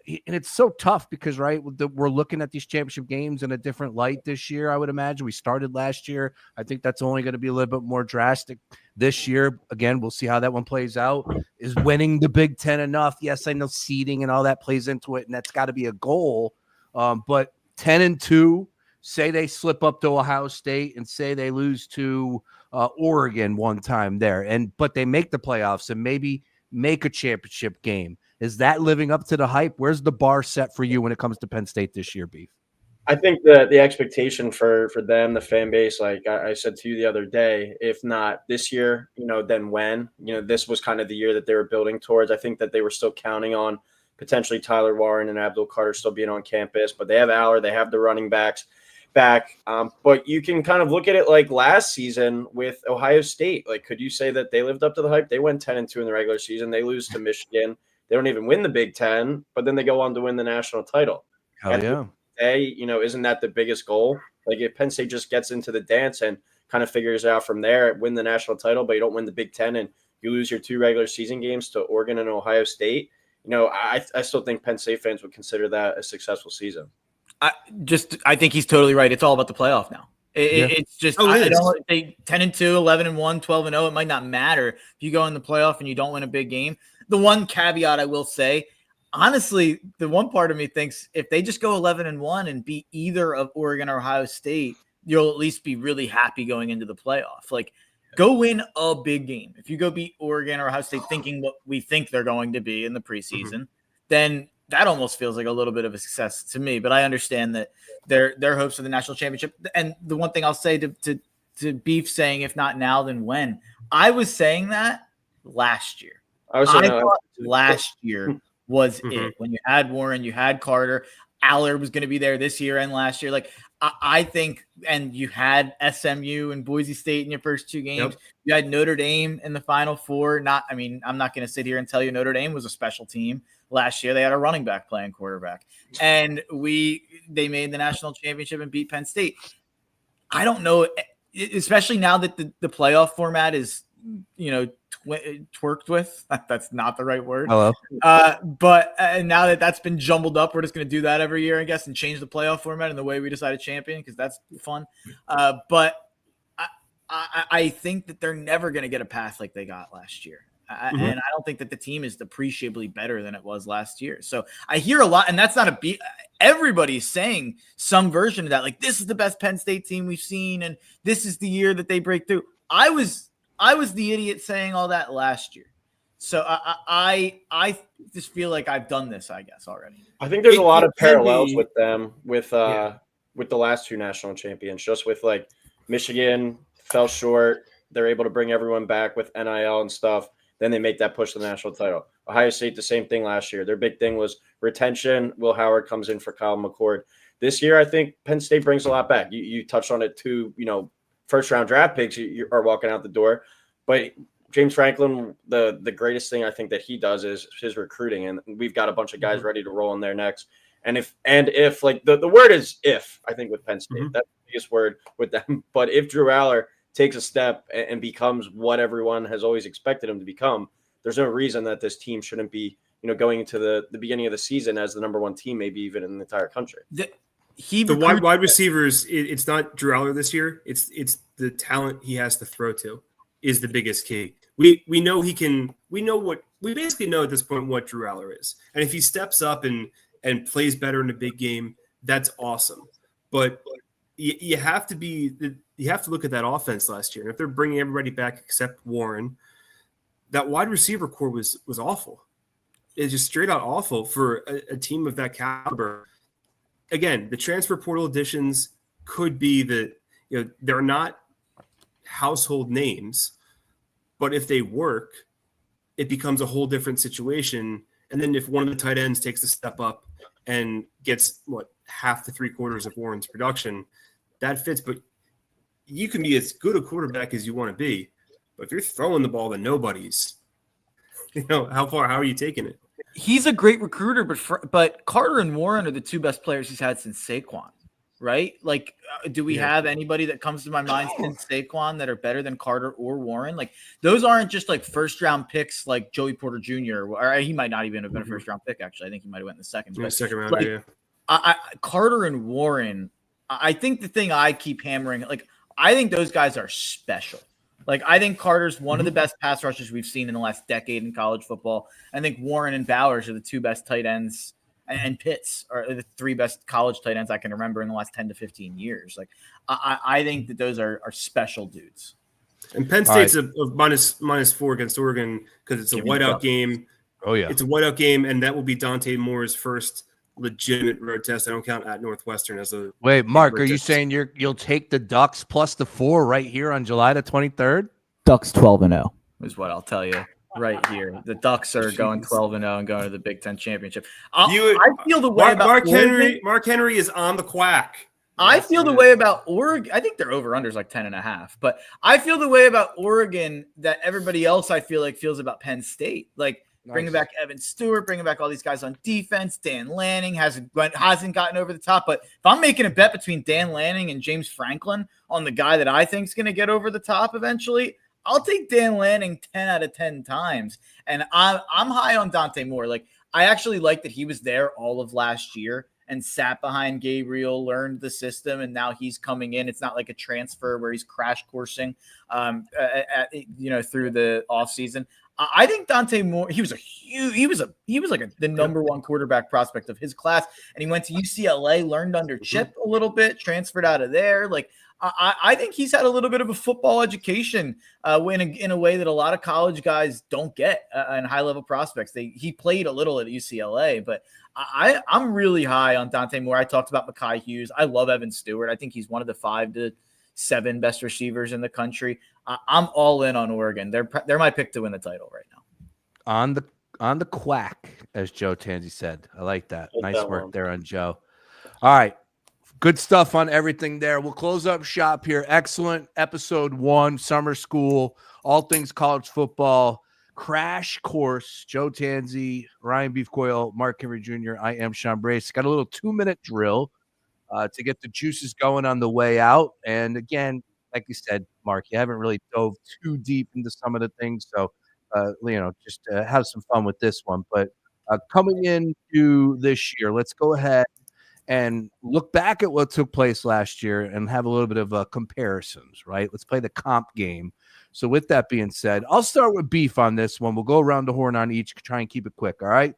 and it's so tough because, right, we're looking at these championship games in a different light this year, I would imagine. We started last year. I think that's only going to be a little bit more drastic this year. Again, we'll see how that one plays out. Is winning the Big Ten enough? Yes, I know seeding and all that plays into it, and that's got to be a goal. But 10-2, say they slip up to Ohio State and say they lose to Oregon one time there, but they make the playoffs and maybe make a championship game. Is that living up to the hype? Where's the bar set for you when it comes to Penn State this year, Beef? I think the expectation for them, the fan base, like I said to you the other day, if not this year, then when? This was kind of the year that they were building towards. I think that they were still counting on potentially Tyler Warren and Abdul Carter still being on campus, but they have Aller, they have the running backs back. But you can kind of look at it like last season with Ohio State. Like, could you say that they lived up to the hype? They went 10-2 in the regular season. They lose to Michigan. They don't even win the Big Ten, but then they go on to win the national title. Hell yeah. Isn't that the biggest goal? Like, if Penn State just gets into the dance and kind of figures it out from there, win the national title, but you don't win the Big Ten and you lose your 2 regular season games to Oregon and Ohio State, I still think Penn State fans would consider that a successful season. I think he's totally right. It's all about the playoff now. It's just, I don't say 10-2, 11-1, 12-0. It might not matter if you go in the playoff and you don't win a big game. The one caveat I will say, honestly, the one part of me thinks if they just go 11-1 and beat either of Oregon or Ohio State, you'll at least be really happy going into the playoff. Like, go win a big game. If you go beat Oregon or Ohio State thinking what we think they're going to be in the preseason, then that almost feels like a little bit of a success to me. But I understand that their hopes for the national championship. And the one thing I'll say to Beef saying, if not now, then when? I was saying that last year. I thought last year was it. When you had Warren, you had Carter. Aller was going to be there this year and last year. Like, I think, and you had SMU and Boise State in your first 2 games. Yep. You had Notre Dame in the Final Four. I'm not going to sit here and tell you Notre Dame was a special team last year. They had a running back playing quarterback, and they made the national championship and beat Penn State. I don't know, especially now that the playoff format is, twerked with. That's not the right word. Hello. But now that that's been jumbled up, we're just going to do that every year, I guess, and change the playoff format and the way we decide a champion, because that's fun. But I think that they're never going to get a path like they got last year. And I don't think that the team is appreciably better than it was last year. So I hear a lot, and that's not a beat. Everybody's saying some version of that, like, this is the best Penn State team we've seen, and this is the year that they break through. I was the idiot saying all that last year. So I just feel like I've done this, I guess, already. I think there's a lot of parallels with them, with the last two national champions, just with like Michigan fell short. They're able to bring everyone back with NIL and stuff. Then they make that push to the national title. Ohio State, the same thing last year. Their big thing was retention. Will Howard comes in for Kyle McCord. This year, I think Penn State brings a lot back. You touched on it too. First-round draft picks you are walking out the door. But James Franklin, the greatest thing I think that he does is his recruiting. And we've got a bunch of guys ready to roll in there next. And if like the word is if, I think with Penn State, that's the biggest word with them. But if Drew Aller takes a step and becomes what everyone has always expected him to become, there's no reason that this team shouldn't be, going into the beginning of the season as the number one team, maybe even in the entire country. The wide receivers, it's not Drew Aller this year. It's the talent he has to throw to is the biggest key. We know he can. We basically know at this point what Drew Aller is, and if he steps up and plays better in a big game, that's awesome. But you have to look at that offense last year. And if they're bringing everybody back except Warren, that wide receiver core was awful. It's just straight out awful for a team of that caliber. Again, the transfer portal additions could be that they're not household names, but if they work, it becomes a whole different situation. And then if one of the tight ends takes a step up and gets half to 3/4 of Warren's production, that fits. But you can be as good a quarterback as you want to be, but if you're throwing the ball to nobodies, how are you taking it? He's a great recruiter, but Carter and Warren are the two best players he's had since Saquon, right? Like, do we have anybody that comes to my mind since Saquon that are better than Carter or Warren? Like, those aren't just like first round picks like Joey Porter Jr. or he might not even have been a first round pick. Actually, I think he might have went in the second. Second round, Carter and Warren. I think the thing I keep hammering, like, I think those guys are special. Like, I think Carter's one of the best pass rushers we've seen in the last decade in college football. I think Warren and Bowers are the two best tight ends, and Pitts are the three best college tight ends I can remember in the last 10 to 15 years. Like, I think that those are special dudes. And Penn State's a -4 against Oregon because it's a whiteout game. Oh, yeah. It's a whiteout game, and that will be Dante Moore's first legitimate road test. I don't count at Northwestern as a. Wait, Mark, are you saying you'll take the Ducks plus the 4 right here on July the 23rd? Ducks 12-0 is what I'll tell you right here. The Ducks are going 12-0 and going to the Big Ten championship. I feel the way about Mark Henry. Mark Henry is on the quack. I feel the way about Oregon. I think their over-under is like 10.5, but I feel the way about Oregon that everybody else I feel like feels about Penn State. Like, bringing back Evan Stewart, bringing back all these guys on defense. Dan Lanning hasn't gotten over the top. But if I'm making a bet between Dan Lanning and James Franklin on the guy that I think is going to get over the top eventually, I'll take Dan Lanning 10 out of 10 times. And I'm high on Dante Moore. Like, I actually like that he was there all of last year and sat behind Gabriel, learned the system, and now he's coming in. It's not like a transfer where he's crash coursing, through the offseason. I think Dante Moore, he was like the number one quarterback prospect of his class. And he went to UCLA, learned under Chip a little bit, transferred out of there. Like, I think he's had a little bit of a football education in a way that a lot of college guys don't get and high level prospects. He played a little at UCLA, but I'm really high on Dante Moore. I talked about Mekhi Hughes. I love Evan Stewart. I think he's one of the 5 to 7 best receivers in the country. I'm all in on Oregon. They're my pick to win the title right now. On the quack, as Joe Tansey said. I like that. Nice work there on Joe. All right. Good stuff on everything there. We'll close up shop here. Excellent episode 1, summer school, all things college football, crash course. Joe Tansey, Ryan Beef Coyle, Mark Henry Jr. I am Sean Brace. Got a little 2-minute drill to get the juices going on the way out. And again, like you said, Mark, you haven't really dove too deep into some of the things. So, just have some fun with this one. But coming into this year, let's go ahead and look back at what took place last year and have a little bit of comparisons, right? Let's play the comp game. So with that being said, I'll start with Beef on this one. We'll go around the horn on each, try and keep it quick, all right?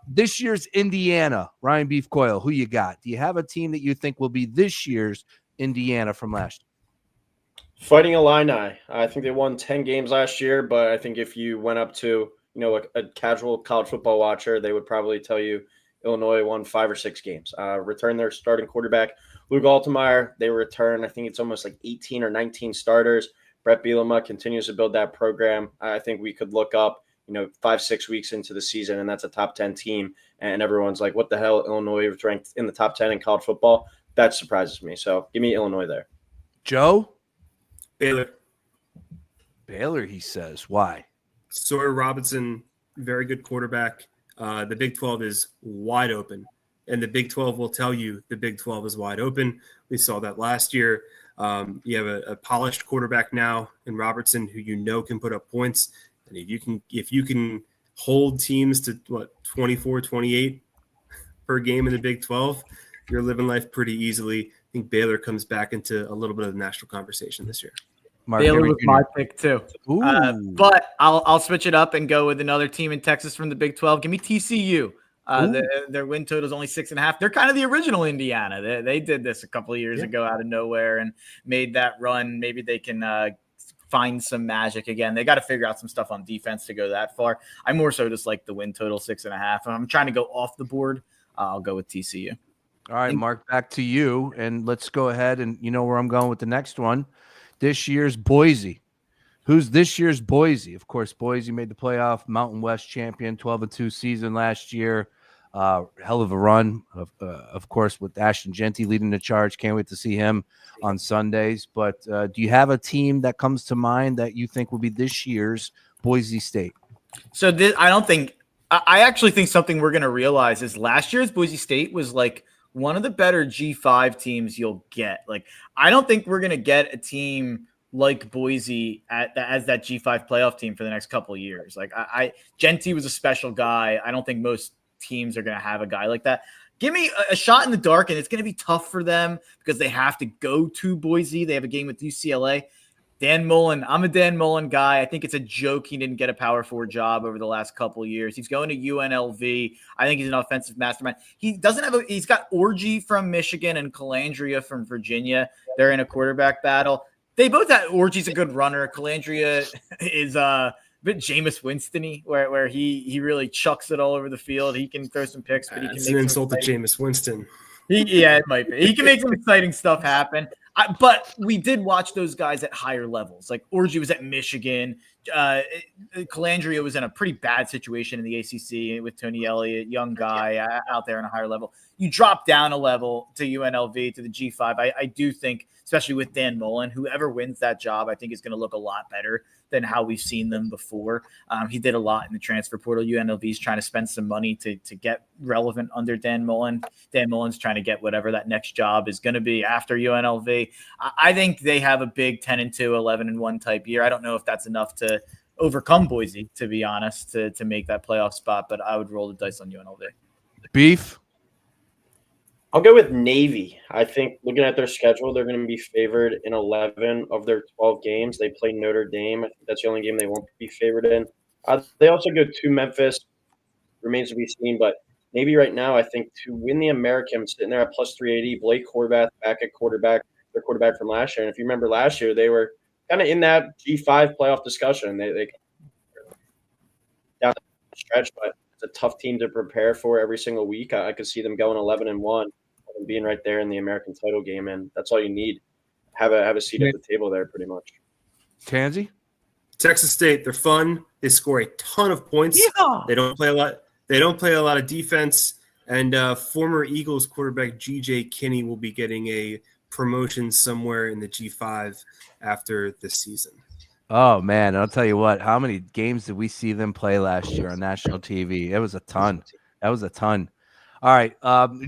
This year's Indiana, Ryan Beef Coyle, who you got? Do you have a team that you think will be this year's Indiana from last year? Fighting Illini. I think they won 10 games last year, but I think if you went up to, a casual college football watcher, they would probably tell you Illinois won 5 or 6 games. Returned their starting quarterback, Luke Altmaier. They return, I think it's almost like 18 or 19 starters. Brett Bielema continues to build that program. I think we could look up, 5-6 weeks into the season, and that's a top 10 team. And everyone's like, what the hell? Illinois was ranked in the top 10 in college football. That surprises me. So give me Illinois there. Joe? Baylor. Baylor, he says. Why? Sawyer Robinson, very good quarterback. The Big 12 is wide open, and the Big 12 will tell you the Big 12 is wide open. We saw that last year. You have a polished quarterback now in Robertson who can put up points. And if you can hold teams to 24, 28 per game in the Big 12, you're living life pretty easily. I think Baylor comes back into a little bit of the national conversation this year. Mark, Baylor was my pick too. But I'll switch it up and go with another team in Texas from the Big 12. Give me TCU. Their win total is only 6.5. They're kind of the original Indiana. They did this a couple of years ago out of nowhere and made that run. Maybe they can find some magic again. They got to figure out some stuff on defense to go that far. I more so just like the win total 6.5. I'm trying to go off the board. I'll go with TCU. All right, Mark, back to you. And let's go ahead and you know where I'm going with the next one. This year's Boise. Who's this year's Boise? Of course, Boise made the playoff, Mountain West champion, 12-2 season last year. Hell of a run, of course, with Ashton Genty leading the charge. Can't wait to see him on Sundays. But do you have a team that comes to mind that you think will be this year's Boise State? So I actually think something we're going to realize is last year's Boise State was like one of the better G5 teams you'll get. Like, I don't think we're going to get a team like Boise as that G5 playoff team for the next couple of years. Like, Genty was a special guy. I don't think most teams are going to have a guy like that. Give me a shot in the dark, and it's going to be tough for them because they have to go to Boise. They have a game with UCLA. Dan Mullen, I'm a Dan Mullen guy. I think it's a joke he didn't get a Power 4 job over the last couple of years. He's going to UNLV. I think he's an offensive mastermind. He's got Orji from Michigan and Calandria from Virginia. They're in a quarterback battle. They both have Orji's a good runner. Calandria is a bit Jameis Winston-y, where he really chucks it all over the field. He can throw some picks, but he can make an insult to Jameis Winston. It might be. He can make some exciting stuff happen. But we did watch those guys at higher levels. Like Orji was at Michigan. Calandria was in a pretty bad situation in the ACC with Tony Elliott, young guy out there on a higher level. You drop down a level to UNLV, to the G5. I do think, especially with Dan Mullen, whoever wins that job, I think is going to look a lot better than how we've seen them before. He did a lot in the transfer portal. UNLV is trying to spend some money to get relevant under Dan Mullen. Dan Mullen's trying to get whatever that next job is going to be after UNLV. I think they have a big 10-2, 11-1 type year. I don't know if that's enough to overcome Boise, to be honest, to make that playoff spot, but I would roll the dice on UNLV. Beef? I'll go with Navy. I think looking at their schedule, they're going to be favored in 11 of their 12 games. They play Notre Dame. I think that's the only game they won't be favored in. They also go to Memphis. Remains to be seen, but Navy right now, I think to win the American, sitting there at plus 380, Blake Horvath back at quarterback, their quarterback from last year. And if you remember last year, they were kind of in that G5 playoff discussion. They down the stretch, but it's a tough team to prepare for every single week. I could see them going 11-1. And being right there in the American title game, and that's all you need. Have a seat at the table there, pretty much. Tansey? Texas State, they're fun. They score a ton of points. Yeah. They don't play a lot. They don't play a lot of defense. And former Eagles quarterback G.J. Kinney will be getting a promotion somewhere in the G5 after this season. Oh man, I'll tell you what. How many games did we see them play last year on national TV? It was a ton. That was a ton. All right,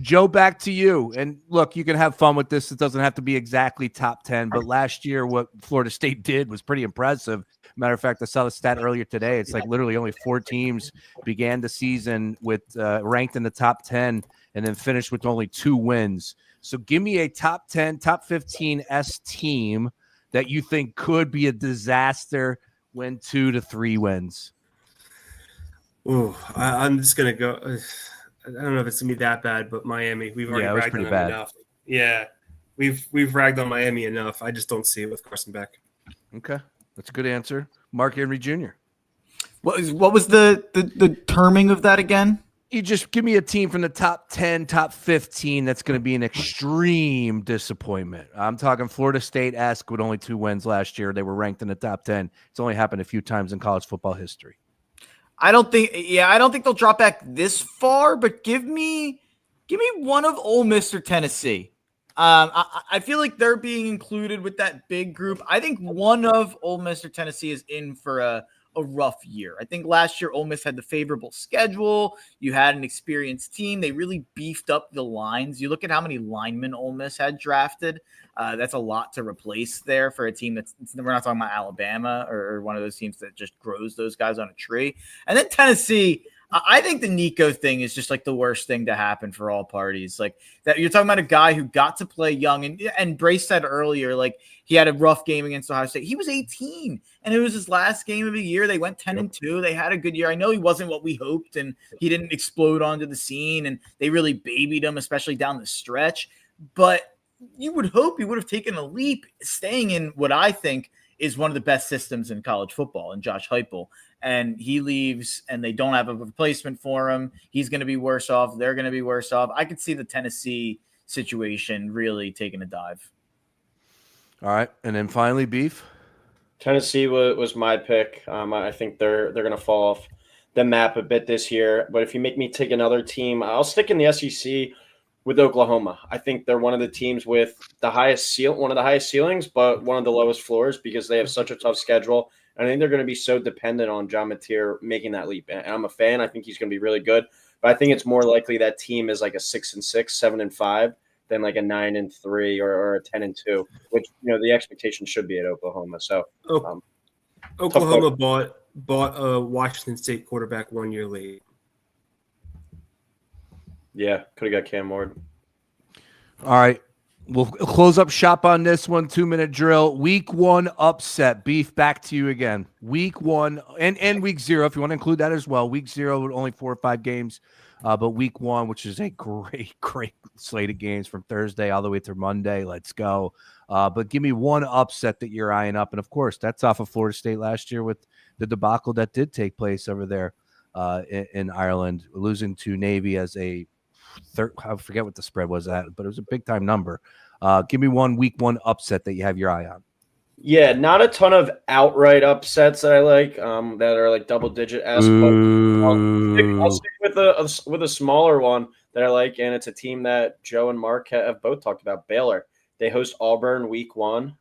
Joe, back to you. And look, you can have fun with this. It doesn't have to be exactly top 10, but last year what Florida State did was pretty impressive. Matter of fact, I saw the stat earlier today. It's like literally only 4 teams began the season with ranked in the top 10 and then finished with only 2 wins. So give me a top 10, top 15 S team that you think could be a disaster, win 2 to 3 wins. Oh, I'm just going to go. I don't know if it's gonna be that bad, but Miami, we've already ragged on them enough. Yeah, we've ragged on Miami enough. I just don't see it with Carson Beck. Okay, that's a good answer, Mark Henry Jr. What was the terming of that again? You just give me a team from the top 10, top 15 that's going to be an extreme disappointment. I'm talking Florida State-esque with only 2 wins last year. They were ranked in the top 10. It's only happened a few times in college football history. I don't think they'll drop back this far, but give me one of Ole Miss or Tennessee. I feel like they're being included with that big group. I think one of Ole Miss or Tennessee is in for a rough year. I think last year Ole Miss had the favorable schedule. You had an experienced team. They really beefed up the lines. You look at how many linemen Ole Miss had drafted. That's a lot to replace there for a team we're not talking about Alabama or one of those teams that just grows those guys on a tree. And then Tennessee, I think the Nico thing is just like the worst thing to happen for all parties. Like that, you're talking about a guy who got to play young, and Brace said earlier, like he had a rough game against Ohio State. He was 18, and it was his last game of the year. They went 10-2. They had a good year. I know he wasn't what we hoped, and he didn't explode onto the scene, and they really babied him, especially down the stretch. But you would hope he would have taken a leap, staying in what I think is one of the best systems in college football, and Josh Heupel. And he leaves and they don't have a replacement for him. He's going to be worse off. They're going to be worse off. I could see the Tennessee situation really taking a dive. All right. And then finally, Beef. Tennessee was my pick. I think they're going to fall off the map a bit this year. But if you make me take another team, I'll stick in the SEC with Oklahoma. I think they're one of the teams with one of the highest ceilings, but one of the lowest floors because they have such a tough schedule. And I think they're going to be so dependent on John Mateer making that leap. And I'm a fan. I think he's going to be really good. But I think it's more likely that team is like a 6-6, 7-5 than like a 9-3 or a 10-2, which the expectation should be at Oklahoma. So Oklahoma bought a Washington State quarterback 1 year late. Yeah, could have got Cam Ward. All right. We'll close up shop on this one. 2-minute drill. Week 1 upset. Beef, back to you again. Week 1 and week 0, if you want to include that as well. Week 0, only 4 or 5 games. But week 1, which is a great slate of games from Thursday all the way through Monday. Let's go. But give me one upset that you're eyeing up. And, of course, that's off of Florida State last year with the debacle that did take place over there in Ireland, losing to Navy as a I forget what the spread was at, but it was a big time number. Give me one week 1 upset that you have your eye on. Yeah, not a ton of outright upsets that I like that are like double digit esque. I'll stick with a smaller one that I like, and it's a team that Joe and Mark have both talked about. Baylor. They host Auburn week 1.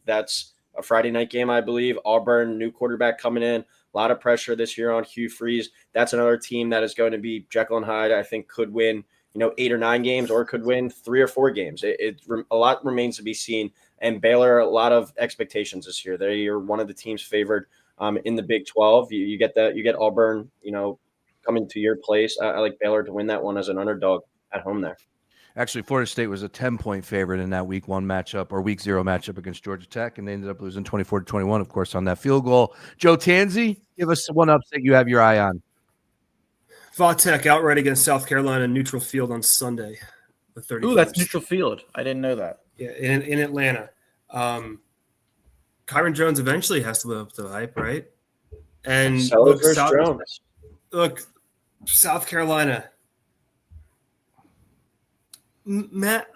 That's a Friday night game, I believe. Auburn, new quarterback coming in. A lot of pressure this year on Hugh Freeze. That's another team that is going to be Jekyll and Hyde. I think could win 8 or 9 games, or could win 3 or 4 games. A lot remains to be seen. And Baylor, a lot of expectations this year. They are one of the teams favored in the Big 12. You get that. You get Auburn, coming to your place. I like Baylor to win that one as an underdog at home there. Actually, Florida State was a 10-point favorite in that week 1 matchup or week 0 matchup against Georgia Tech, and they ended up losing 24-21, of course, on that field goal. Joe Tansey, give us one upset you have your eye on. Vautech outright against South Carolina, neutral field on Sunday. Ooh, that's neutral field. I didn't know that. Yeah, in Atlanta. Kyron Jones eventually has to live up to the hype, right? And look, South Carolina. Matt,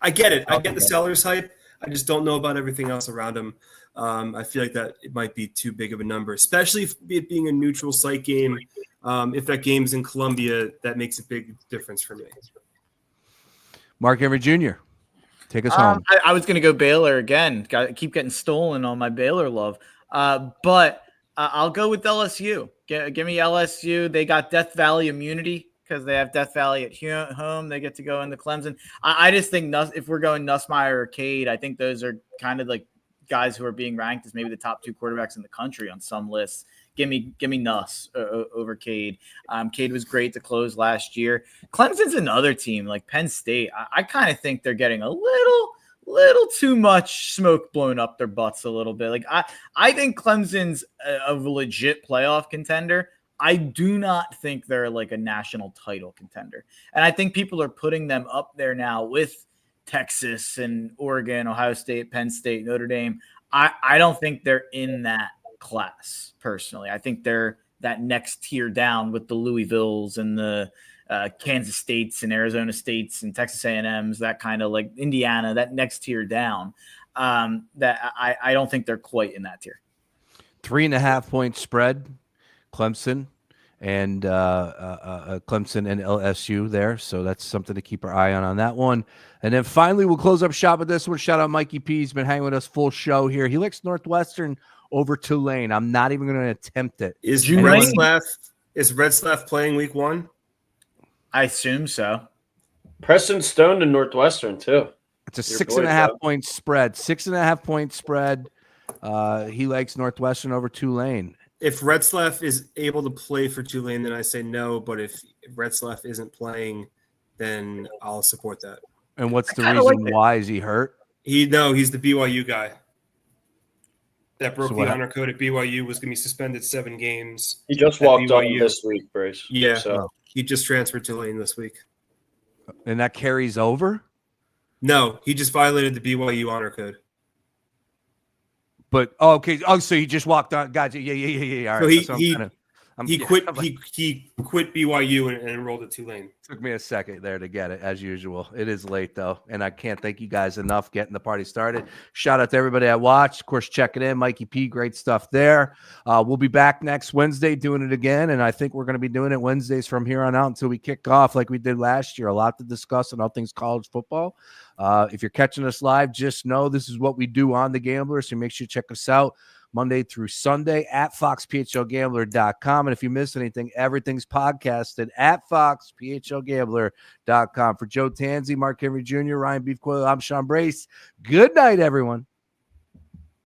I get it. I get the Sellers hype. I just don't know about everything else around him. I feel like that it might be too big of a number, especially if it being a neutral site game. If that game's in Columbia, that makes a big difference for me. Mark Henry Jr., take us home. I was going to go Baylor again. Keep getting stolen on my Baylor love. But I'll go with LSU. Give me LSU. They got Death Valley immunity because they have Death Valley at home. They get to go into Clemson. I just think if we're going Nussmeier or Cade, I think those are kind of like guys who are being ranked as maybe the top 2 quarterbacks in the country on some lists. Give me Nuss over Cade. Cade was great to close last year. Clemson's another team like Penn State. I kind of think they're getting a little too much smoke blown up their butts a little bit. Like I think Clemson's a legit playoff contender. I do not think they're like a national title contender. And I think people are putting them up there now with Texas and Oregon, Ohio State, Penn State, Notre Dame. I don't think they're in that class personally. I think they're that next tier down with the Louisvilles and the Kansas States and Arizona States and Texas A&Ms, that kind of like Indiana, that next tier down. That I don't think they're quite in that tier. 3.5-point spread, Clemson and Clemson and LSU there. So that's something to keep our eye on that one. And then finally, we'll close up shop with this one. Shout out Mikey P. He's been hanging with us full show here. He likes Northwestern over Tulane. I'm not even going to attempt it. Is Redslaff playing week 1? I assume so. Preston Stone to Northwestern too. It's a 6.5-point spread. 6.5-point spread. He likes Northwestern over Tulane. If Redslaff is able to play for Tulane, then I say no. But if Redslaff isn't playing, then I'll support that. And what's the reason why? Is he hurt? He's the BYU guy that broke the honor code at BYU, was going to be suspended 7 games. He just walked on this week, Brace. Yeah, so he just transferred to Tulane this week. And that carries over? No, he just violated the BYU honor code. But okay. Oh, so he just walked on. Gotcha. Yeah. All right. He quit BYU and enrolled at Tulane. Took me a second there to get it, as usual. It is late though, and I can't thank you guys enough getting the party started. Shout out to everybody I watched. Of course, checking in, Mikey P. Great stuff there. We'll be back next Wednesday doing it again, and I think we're going to be doing it Wednesdays from here on out until we kick off, like we did last year. A lot to discuss on all things college football. If you're catching us live, just know this is what we do on The Gambler, so make sure you check us out Monday through Sunday at foxphlgambler.com. And if you miss anything, everything's podcasted at foxphlgambler.com. For Joe Tansey, Mark Henry Jr., Ryan Beef Coyle, I'm Sean Brace. Good night, everyone.